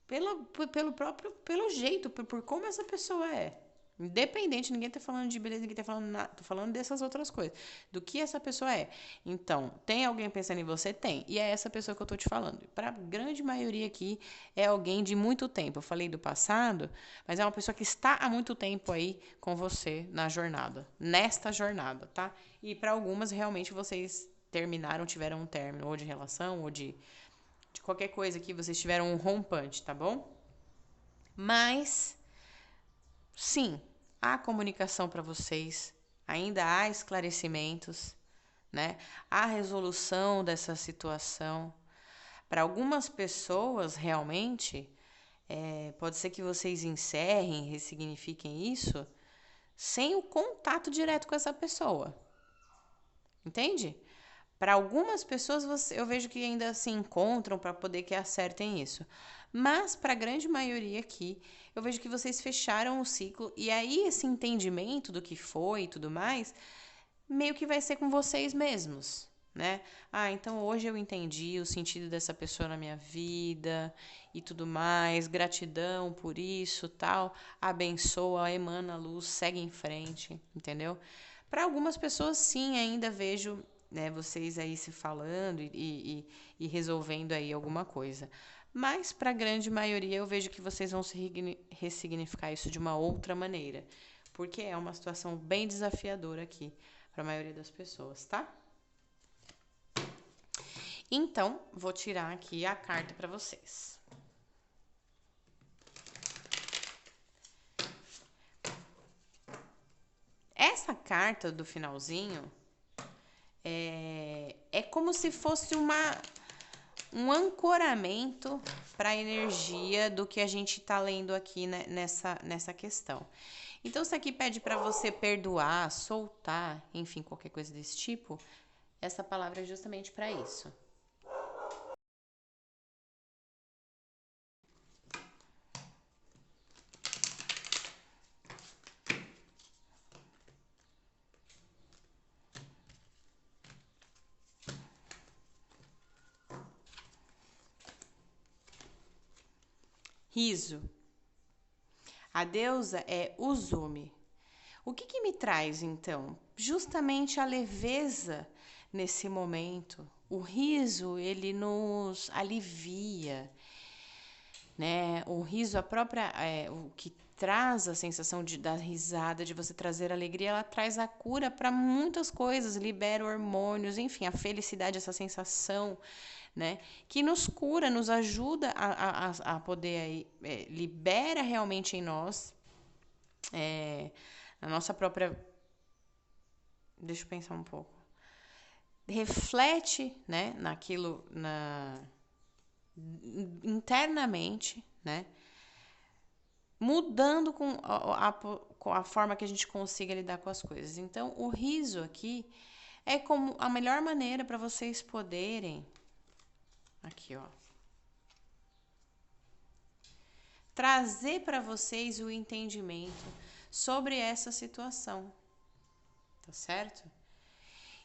pelo jeito, por como essa pessoa é. Independente, ninguém tá falando de beleza, ninguém tá falando nada, tô falando dessas outras coisas, do que essa pessoa é. Então, tem alguém pensando em você? Tem. E é essa pessoa que eu tô te falando. Para a grande maioria aqui, é alguém de muito tempo. Eu falei do passado, mas é uma pessoa que está há muito tempo aí com você na jornada, nesta jornada, tá? E para algumas, realmente, vocês terminaram, tiveram um término, ou de relação, ou de qualquer coisa que vocês tiveram um rompante, tá bom? Mas, sim, há comunicação para vocês, ainda há esclarecimentos, né? Há resolução dessa situação. Para algumas pessoas, realmente, pode ser que vocês encerrem, ressignifiquem isso, sem o contato direto com essa pessoa. Entende? Para algumas pessoas, eu vejo que ainda se encontram para poder que acertem isso. Mas, para a grande maioria aqui, eu vejo que vocês fecharam o ciclo. E aí, esse entendimento do que foi e tudo mais, meio que vai ser com vocês mesmos, né? Ah, então hoje eu entendi o sentido dessa pessoa na minha vida e tudo mais. Gratidão por isso, tal. Abençoa, emana a luz, segue em frente, entendeu? Para algumas pessoas, sim, ainda vejo, né, vocês aí se falando e resolvendo aí alguma coisa. Mas para a grande maioria eu vejo que vocês vão se ressignificar isso de uma outra maneira. Porque é uma situação bem desafiadora aqui para a maioria das pessoas, tá? Então, vou tirar aqui a carta para vocês. Essa carta do finalzinho é como se fosse um ancoramento para a energia do que a gente está lendo aqui, né, nessa questão. Então, isso aqui pede para você perdoar, soltar, enfim, qualquer coisa desse tipo. Essa palavra é justamente para isso, Riso. A deusa é Uzumi. O que me traz, então? Justamente a leveza nesse momento. O riso, ele nos alivia, né? O riso, o que traz a sensação da risada, de você trazer alegria, ela traz a cura para muitas coisas, libera hormônios, enfim, a felicidade, essa sensação, né? Que nos cura, nos ajuda a poder aí, libera realmente em nós, a nossa própria. Deixa eu pensar um pouco. Reflete, né, internamente, né? Mudando com a forma que a gente consiga lidar com as coisas. Então, o riso aqui é como a melhor maneira para vocês poderem, aqui, ó, trazer para vocês o entendimento sobre essa situação, tá certo?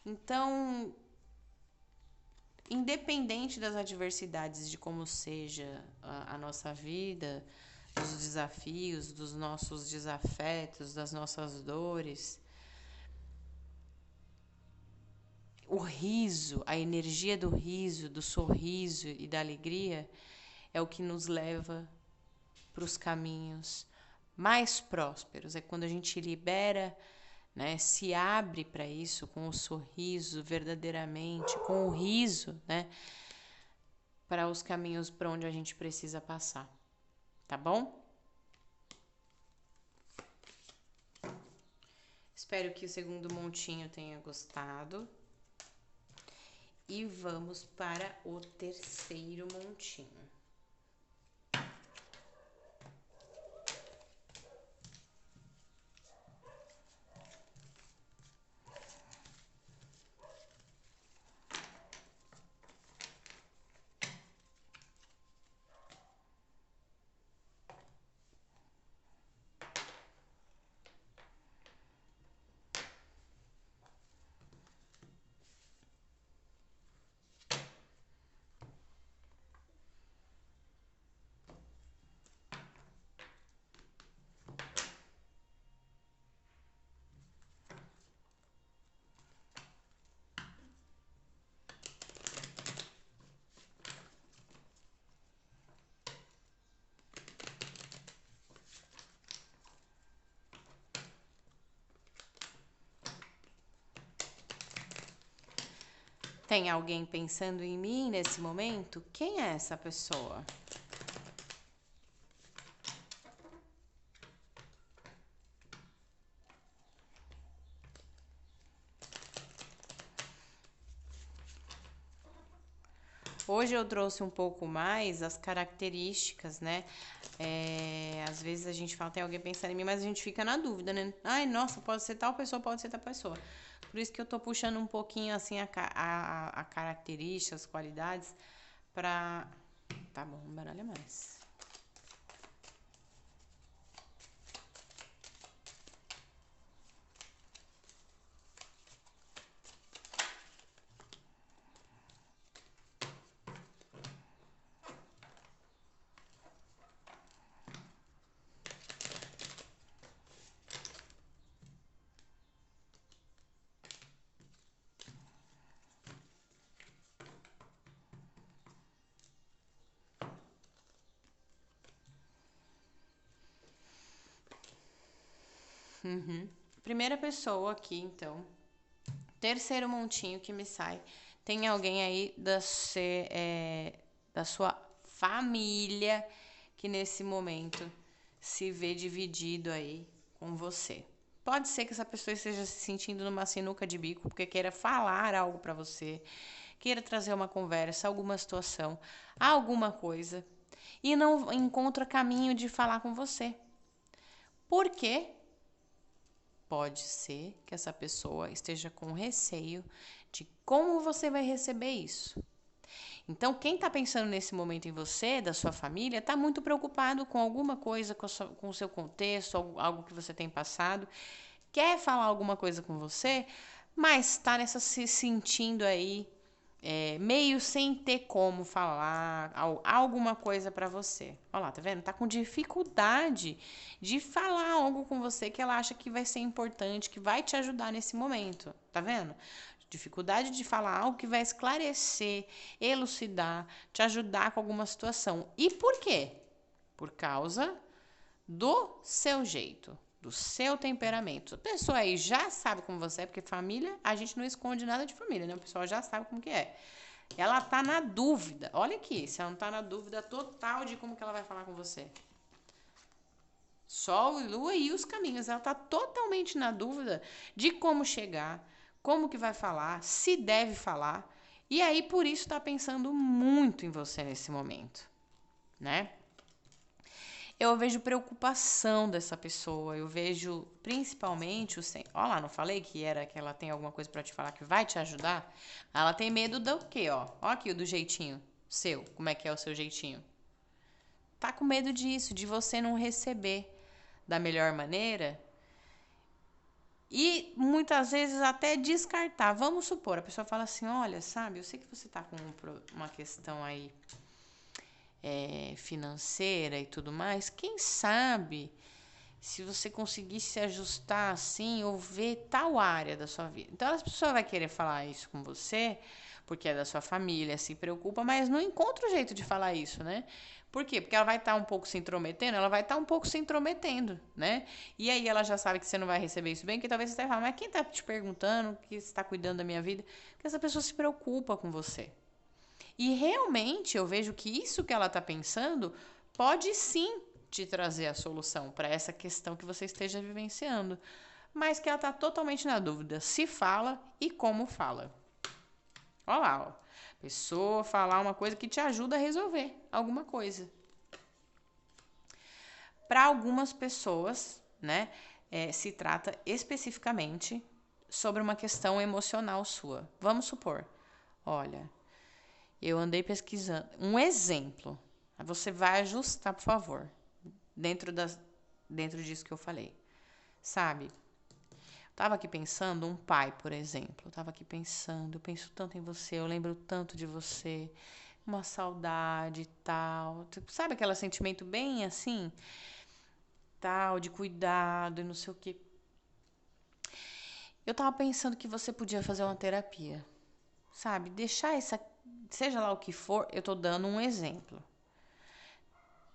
Então, independente das adversidades, de como seja a nossa vida, dos desafios, dos nossos desafetos, das nossas dores, o riso, a energia do riso, do sorriso e da alegria é o que nos leva para os caminhos mais prósperos. É quando a gente libera, né, se abre para isso com o sorriso verdadeiramente, com o riso, né, para os caminhos para onde a gente precisa passar. Tá bom? Espero que o segundo montinho tenha gostado. E vamos para o terceiro montinho. Tem alguém pensando em mim nesse momento? Quem é essa pessoa? Hoje eu trouxe um pouco mais as características, né? Às vezes a gente fala, tem alguém pensando em mim, mas a gente fica na dúvida, né? Ai, nossa, pode ser tal pessoa, pode ser tal pessoa. Por isso que eu tô puxando um pouquinho, assim, a características, as qualidades, pra... Tá bom, baralha mais. Primeira pessoa aqui, então. Terceiro montinho que me sai. Tem alguém aí da sua família que nesse momento se vê dividido aí com você. Pode ser que essa pessoa esteja se sentindo numa sinuca de bico porque queira falar algo para você, queira trazer uma conversa, alguma situação, alguma coisa e não encontra caminho de falar com você. Por quê? Pode ser que essa pessoa esteja com receio de como você vai receber isso. Então, quem está pensando nesse momento em você, da sua família, está muito preocupado com alguma coisa, com o seu contexto, algo que você tem passado, quer falar alguma coisa com você, mas está se sentindo aí meio sem ter como falar alguma coisa pra você. Olha lá, tá vendo? Tá com dificuldade de falar algo com você que ela acha que vai ser importante, que vai te ajudar nesse momento. Tá vendo? Dificuldade de falar algo que vai esclarecer, elucidar, te ajudar com alguma situação. E por quê? Por causa do seu jeito, do seu temperamento. A pessoa aí já sabe como você é, porque família, a gente não esconde nada de família, né? O pessoal já sabe como que é. Ela tá na dúvida. Olha aqui, se ela não tá na dúvida total de como que ela vai falar com você. Sol e lua e os caminhos. Ela tá totalmente na dúvida de como chegar, como que vai falar, se deve falar. E aí, por isso, tá pensando muito em você nesse momento, né? Eu vejo preocupação dessa pessoa, eu vejo principalmente o olha lá, não falei que era que ela tem alguma coisa pra te falar que vai te ajudar? Ela tem medo do quê, ó? Ó aqui o do jeitinho seu, como é que é o seu jeitinho? Tá com medo disso, de você não receber da melhor maneira e muitas vezes até descartar. Vamos supor, a pessoa fala assim: olha, sabe, eu sei que você tá com uma questão aí financeira e tudo mais, quem sabe se você conseguir se ajustar assim ou ver tal área da sua vida. Então, as pessoas vai querer falar isso com você, porque é da sua família, se preocupa, mas não encontra o jeito de falar isso, né? Por quê? Porque ela vai estar um pouco se intrometendo, ela vai estar um pouco se intrometendo, né? E aí ela já sabe que você não vai receber isso bem, que talvez você vai falar, mas quem tá te perguntando que você está cuidando da minha vida? Porque essa pessoa se preocupa com você. E realmente eu vejo que isso que ela está pensando pode sim te trazer a solução para essa questão que você esteja vivenciando, mas que ela está totalmente na dúvida se fala e como fala. Olha lá, ó. Pessoa falar uma coisa que te ajuda a resolver alguma coisa. Para algumas pessoas, né, se trata especificamente sobre uma questão emocional sua. Vamos supor, olha, eu andei pesquisando. Um exemplo. Você vai ajustar, por favor. Dentro disso que eu falei. Sabe? Eu tava aqui pensando, um pai, por exemplo. Eu tava aqui pensando, eu penso tanto em você, eu lembro tanto de você. Uma saudade e tal. Sabe aquele sentimento bem assim? Tal, de cuidado e não sei o quê. Eu tava pensando que você podia fazer uma terapia. Sabe? Deixar essa. Seja lá o que for, eu tô dando um exemplo.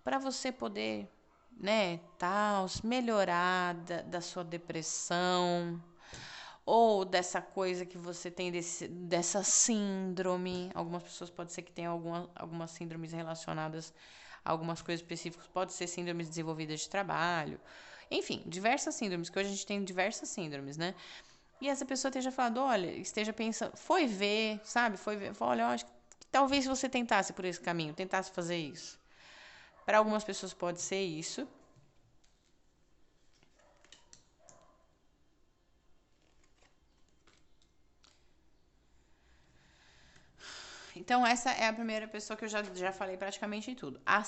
Para você poder, né, tal, melhorar da sua depressão ou dessa coisa que você tem dessa síndrome. Algumas pessoas pode ser que tenham algumas síndromes relacionadas a algumas coisas específicas. Pode ser síndromes desenvolvidas de trabalho. Enfim, diversas síndromes, que hoje a gente tem diversas síndromes, né? E essa pessoa esteja falando, olha, esteja pensando, foi ver, sabe? Foi ver, olha, eu acho que talvez se você tentasse por esse caminho, tentasse fazer isso. Para algumas pessoas pode ser isso. Então, essa é a primeira pessoa que eu já falei praticamente tudo. A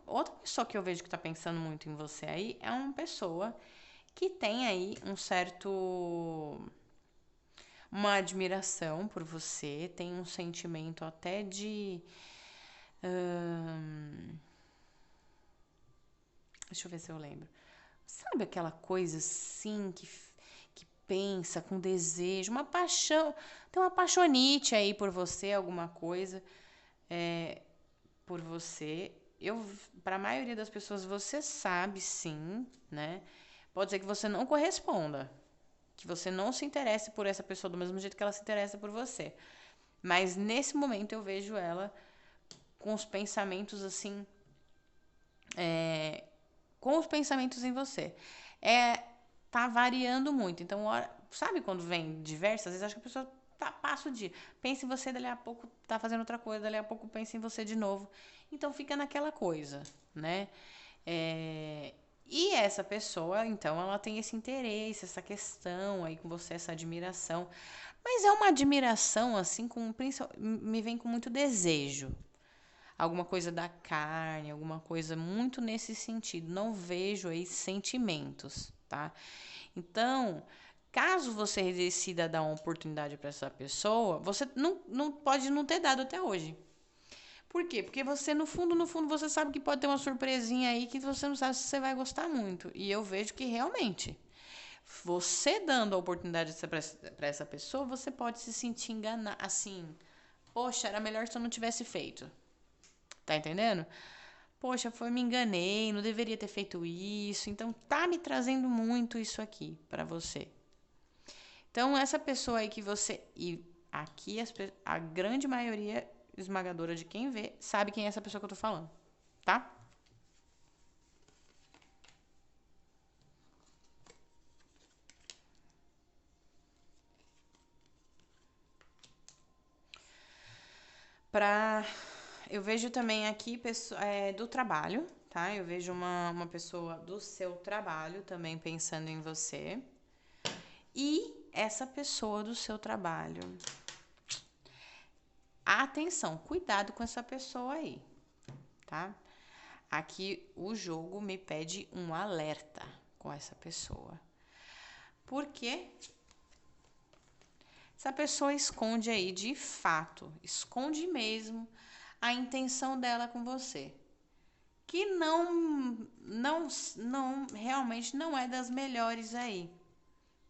outra pessoa que eu vejo que está pensando muito em você aí é uma pessoa que tem aí um certo. Uma admiração por você, tem um sentimento até de. Deixa eu ver se eu lembro. Sabe aquela coisa assim que pensa com desejo, uma paixão, tem uma paixonite aí por você, alguma coisa por você. Para a maioria das pessoas, você sabe sim, né? Pode ser que você não corresponda, que você não se interesse por essa pessoa do mesmo jeito que ela se interessa por você. Mas nesse momento eu vejo ela com os pensamentos assim, com os pensamentos em você. Tá variando muito. Então, sabe quando vem diversas vezes, acho que a pessoa passa o dia. Pensa em você, dali a pouco tá fazendo outra coisa, dali a pouco pensa em você de novo. Então fica naquela coisa, né? E essa pessoa, então, ela tem esse interesse, essa questão aí com você, essa admiração. Mas é uma admiração, assim, me vem com muito desejo. Alguma coisa da carne, alguma coisa muito nesse sentido. Não vejo aí sentimentos, tá? Então, Caso você decida dar uma oportunidade para essa pessoa, você não pode não ter dado até hoje. Por quê? Porque você, no fundo, você sabe que pode ter uma surpresinha aí que você não sabe se você vai gostar muito. E eu vejo que realmente, você dando a oportunidade para essa pessoa, você pode se sentir enganado. Assim, poxa, era melhor se eu não tivesse feito. Tá entendendo? Poxa, me enganei, não deveria ter feito isso. Então, tá me trazendo muito isso aqui para você. Então, essa pessoa aí que você. E aqui a grande maioria esmagadora de quem vê sabe quem é essa pessoa que eu tô falando, tá? Pra. Eu vejo também aqui do trabalho, tá? Eu vejo uma pessoa do seu trabalho também pensando em você. E essa pessoa do seu trabalho. Atenção, cuidado com essa pessoa aí, tá? Aqui o jogo me pede um alerta com essa pessoa. Por quê? Essa pessoa esconde aí de fato, esconde mesmo a intenção dela com você. Que não realmente não é das melhores aí,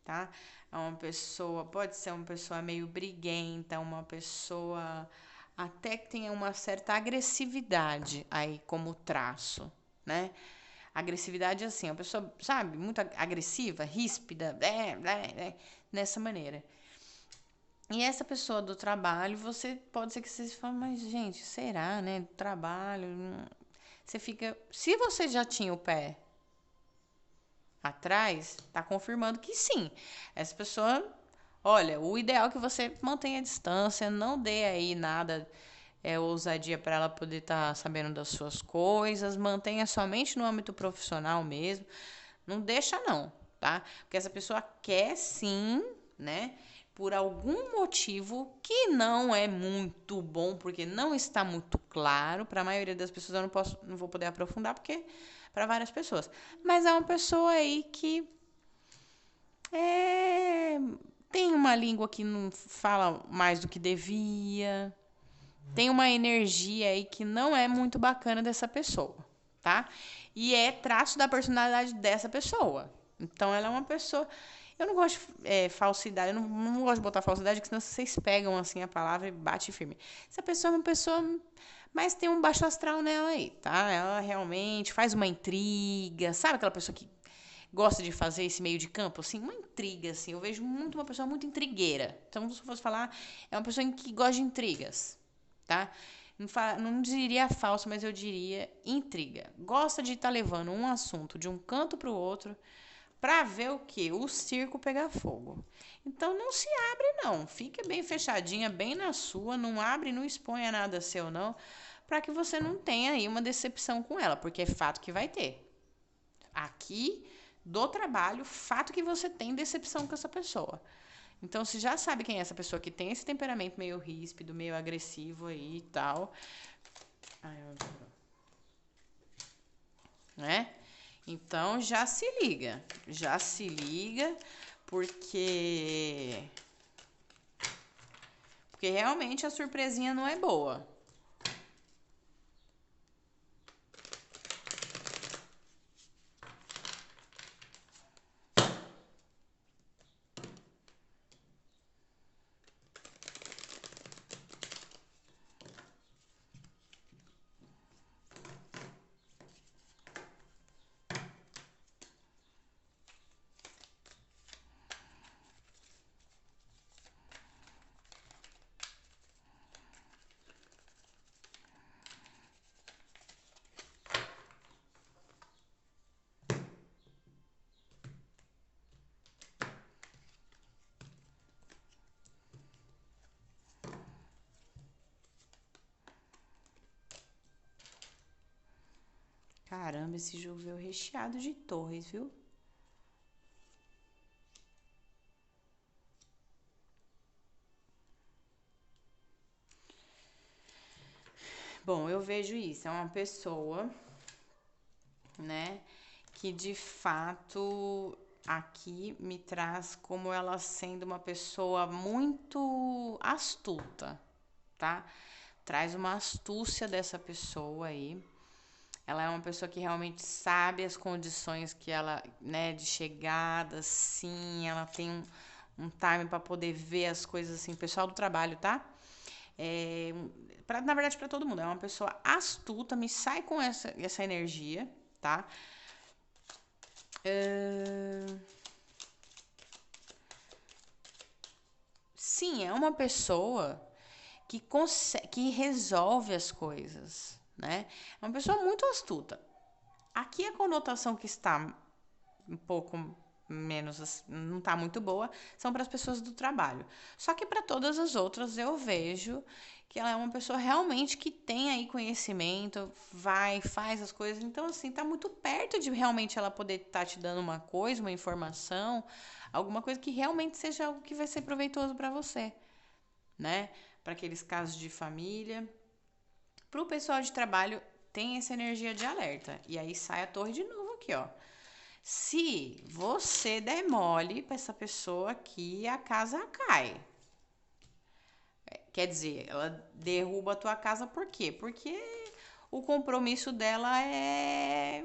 tá? É uma pessoa, pode ser uma pessoa meio briguenta, uma pessoa até que tenha uma certa agressividade aí como traço, né? Agressividade assim, uma pessoa, sabe, muito agressiva, ríspida, nessa maneira. E essa pessoa do trabalho, você pode ser que você fale, mas gente, será, né? Trabalho. Você fica. Se você já tinha o pé atrás, tá confirmando que sim. Essa pessoa, olha, o ideal é que você mantenha a distância, não dê aí nada, ousadia para ela poder estar sabendo das suas coisas, mantenha somente no âmbito profissional mesmo. Não deixa não, tá? Porque essa pessoa quer sim, né? Por algum motivo que não é muito bom, porque não está muito claro. Para a maioria das pessoas eu não vou poder aprofundar, porque para várias pessoas. Mas é uma pessoa aí que é, tem uma língua que não fala mais do que devia. Tem uma energia aí que não é muito bacana dessa pessoa, tá? E é traço da personalidade dessa pessoa. Então, ela é uma pessoa. Eu não gosto de falsidade, eu não gosto de botar falsidade, porque senão vocês pegam assim a palavra e bate firme. Essa pessoa é uma pessoa. Mas tem um baixo astral nela aí, tá? Ela realmente faz uma intriga, sabe aquela pessoa que gosta de fazer esse meio de campo, assim, uma intriga, assim. Eu vejo muito uma pessoa muito intrigueira. Então, se eu fosse falar, é uma pessoa que gosta de intrigas, tá? Não diria falso, mas eu diria intriga. Gosta de estar levando um assunto de um canto para o outro para ver o que? O circo pegar fogo. Então não se abre não, fica bem fechadinha, bem na sua, não abre, não exponha nada seu não, para que você não tenha aí uma decepção com ela, porque é fato que vai ter. Aqui do trabalho, fato que você tem decepção com essa pessoa. Então, você já sabe quem é essa pessoa que tem esse temperamento meio ríspido, meio agressivo aí e tal. Né? Então, já se liga, porque realmente a surpresinha não é boa. Caramba, esse jogo veio recheado de torres, viu? Bom, eu vejo isso. É uma pessoa, né, que de fato aqui me traz como ela sendo uma pessoa muito astuta, tá? Traz uma astúcia dessa pessoa aí. Ela é uma pessoa que realmente sabe as condições que ela, né, de chegada, sim, ela tem um time para poder ver as coisas assim, pessoal do trabalho, tá? É, na verdade, para todo mundo, é uma pessoa astuta, me sai com essa energia, tá? Sim, é uma pessoa que resolve as coisas, né? É uma pessoa muito astuta. Aqui a conotação que está um pouco menos, não está muito boa, são para as pessoas do trabalho. Só que para todas as outras eu vejo que ela é uma pessoa realmente que tem aí conhecimento, vai, faz as coisas. Então, assim, tá muito perto de realmente ela poder estar te dando uma coisa, uma informação, alguma coisa que realmente seja algo que vai ser proveitoso para você, né? Para aqueles casos de família. Para o pessoal de trabalho, tem essa energia de alerta. E aí sai a torre de novo aqui, ó. Se você der mole para essa pessoa aqui, a casa cai. Quer dizer, ela derruba a tua casa por quê? Porque o compromisso dela é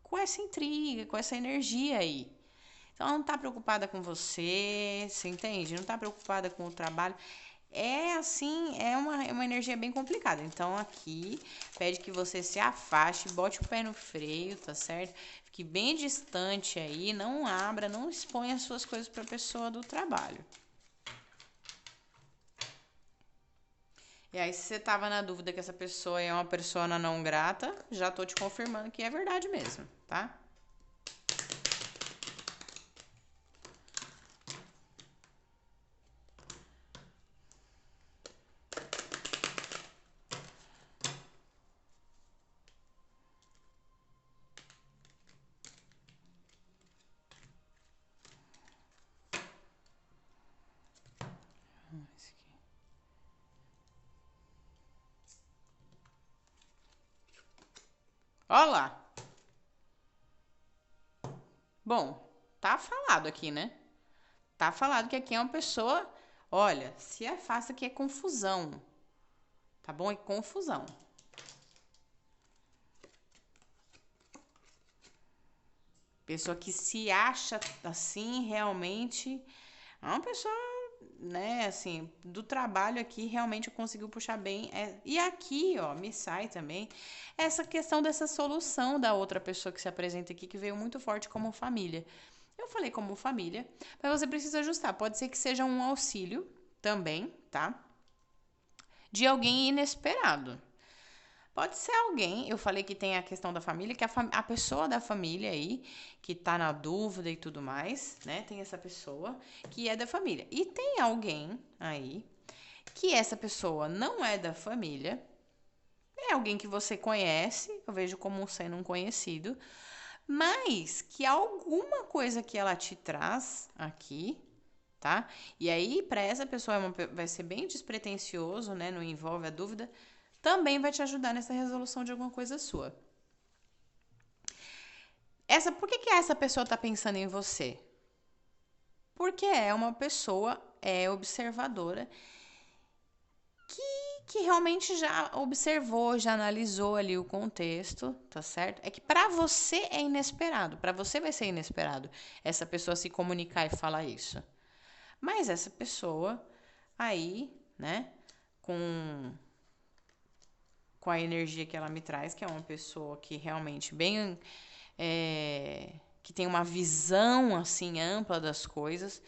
com essa intriga, com essa energia aí. Então ela não tá preocupada com você entende? Não tá preocupada com o trabalho. É assim, é uma energia bem complicada. Então aqui pede que você se afaste, bote o pé no freio, tá certo? Fique bem distante aí, não abra, não exponha as suas coisas para a pessoa do trabalho. E aí, se você tava na dúvida que essa pessoa é uma persona não grata, já tô te confirmando que é verdade mesmo, tá? Olha lá. Bom, tá falado aqui, né? Tá falado que aqui é uma pessoa. Olha, se afasta que é confusão. Tá bom? É confusão. Pessoa que se acha assim realmente. É uma pessoa, né, assim, do trabalho aqui realmente conseguiu puxar bem. E aqui, ó, me sai também essa questão dessa solução da outra pessoa que se apresenta aqui, que veio muito forte como família. Eu falei como família, mas você precisa ajustar. Pode ser que seja um auxílio também, tá? De alguém inesperado. Pode ser alguém, eu falei que tem a questão da família, que a pessoa da família aí, que tá na dúvida e tudo mais, né? Tem essa pessoa que é da família. E tem alguém aí que essa pessoa não é da família, é alguém que você conhece, eu vejo como sendo um conhecido, mas que alguma coisa que ela te traz aqui, tá? E aí, para essa pessoa vai ser bem despretensioso, né? Não envolve a dúvida, também vai te ajudar nessa resolução de alguma coisa sua. Por que essa pessoa está pensando em você? Porque é uma pessoa observadora que realmente já observou, já analisou ali o contexto, tá certo? É que para você é inesperado, para você vai ser inesperado essa pessoa se comunicar e falar isso. Mas essa pessoa aí, né, com a energia que ela me traz, que é uma pessoa que realmente bem que tem uma visão assim ampla das coisas,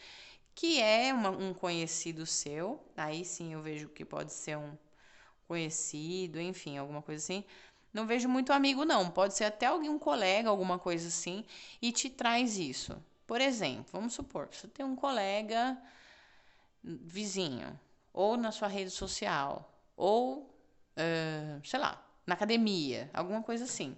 que é um conhecido seu, aí sim eu vejo que pode ser um conhecido, enfim, alguma coisa assim. Não vejo muito amigo, não. Pode ser até alguém, um colega, alguma coisa assim, e te traz isso. Por exemplo, vamos supor, você tem um colega vizinho, ou na sua rede social, ou, sei lá, na academia, alguma coisa assim.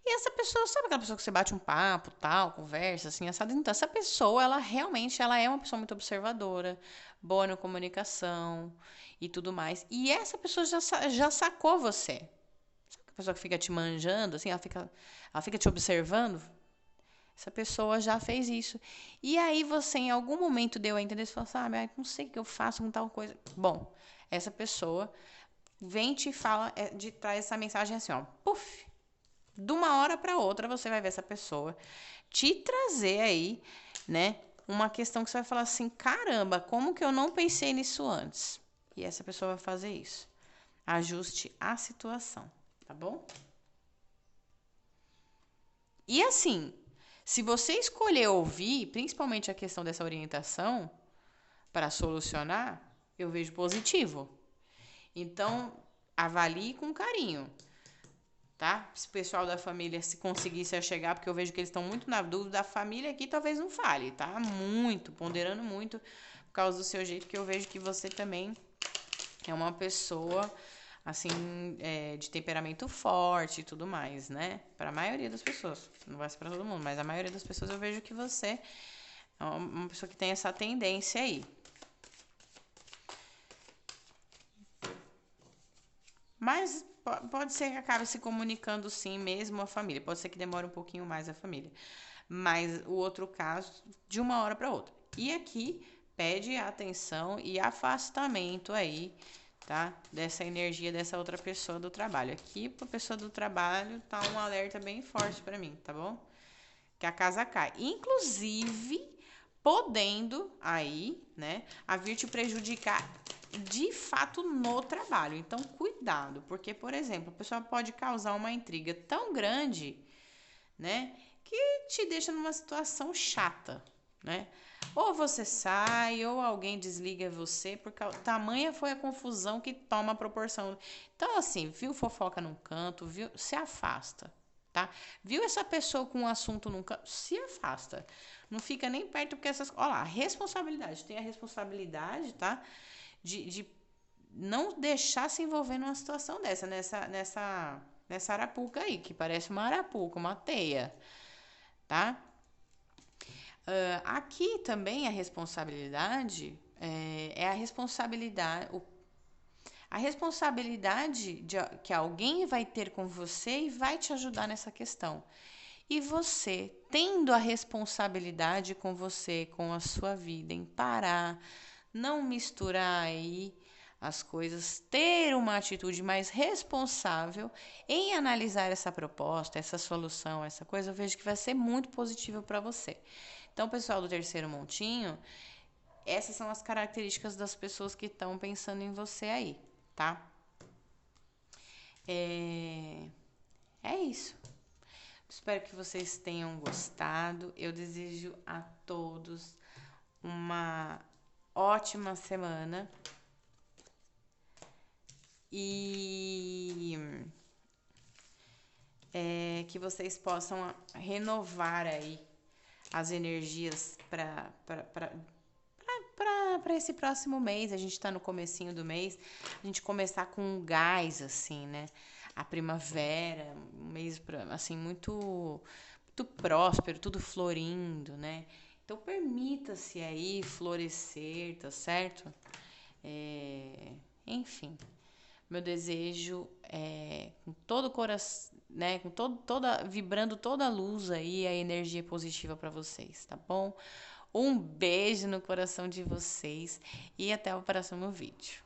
E essa pessoa, sabe aquela pessoa que você bate um papo, tal, conversa, assim, assado? Então, essa pessoa, ela realmente, ela é uma pessoa muito observadora, boa na comunicação e tudo mais. E essa pessoa já sacou você. Sabe a pessoa que fica te manjando, assim, ela fica te observando? Essa pessoa já fez isso. E aí você, em algum momento, deu a entender, você falou assim, não sei o que eu faço com tal coisa. Bom, essa pessoa vem te fala, traz essa mensagem assim, ó, puf, de uma hora para outra você vai ver essa pessoa te trazer aí, né, uma questão que você vai falar assim, caramba, como que eu não pensei nisso antes? E essa pessoa vai fazer isso. Ajuste a situação, tá bom? E assim, se você escolher ouvir, principalmente a questão dessa orientação, para solucionar, eu vejo positivo. Então, avalie com carinho, tá? Se o pessoal da família se conseguisse chegar, porque eu vejo que eles estão muito na dúvida, a família aqui talvez não fale, tá? Muito, ponderando muito por causa do seu jeito, que eu vejo que você também é uma pessoa assim, de temperamento forte e tudo mais, né? Para a maioria das pessoas. Não vai ser para todo mundo, mas a maioria das pessoas eu vejo que você é uma pessoa que tem essa tendência aí. Mas pode ser que acabe se comunicando sim mesmo a família. Pode ser que demore um pouquinho mais a família. Mas o outro caso, de uma hora para outra. E aqui pede atenção e afastamento aí, tá? Dessa energia dessa outra pessoa do trabalho. Aqui, pra pessoa do trabalho, tá um alerta bem forte para mim, tá bom? Que a casa cai. Inclusive, podendo aí, né, a vir te prejudicar de fato no trabalho. Então, cuidado, porque, por exemplo, a pessoa pode causar uma intriga tão grande, né, que te deixa numa situação chata, né? Ou você sai, ou alguém desliga você, porque tamanha foi a confusão que toma a proporção. Então, assim, viu fofoca num canto, viu, se afasta, tá? Viu essa pessoa com um assunto num canto, se afasta. Não fica nem perto, porque essas. Olha lá, responsabilidade. Tem a responsabilidade, tá? De não deixar se envolver numa situação dessa, nessa arapuca aí, que parece uma arapuca, uma teia, tá? Aqui também a responsabilidade é a responsabilidade que alguém vai ter com você e vai te ajudar nessa questão. E você, tendo a responsabilidade com você, com a sua vida, em parar, não misturar aí as coisas, ter uma atitude mais responsável em analisar essa proposta, essa solução, essa coisa, eu vejo que vai ser muito positivo para você. Então, pessoal do terceiro montinho, essas são as características das pessoas que estão pensando em você aí, tá? É isso. Espero que vocês tenham gostado. Eu desejo a todos uma ótima semana e que vocês possam renovar aí as energias para esse próximo mês. A gente tá no comecinho do mês, a gente começar com um gás, assim, né? A primavera, um mês, assim, muito próspero, tudo florindo, né? Então, permita-se aí florescer, tá certo? Enfim, meu desejo é com todo o coração, né, com vibrando toda a luz aí, a energia positiva para vocês, tá bom? Um beijo no coração de vocês e até o próximo vídeo.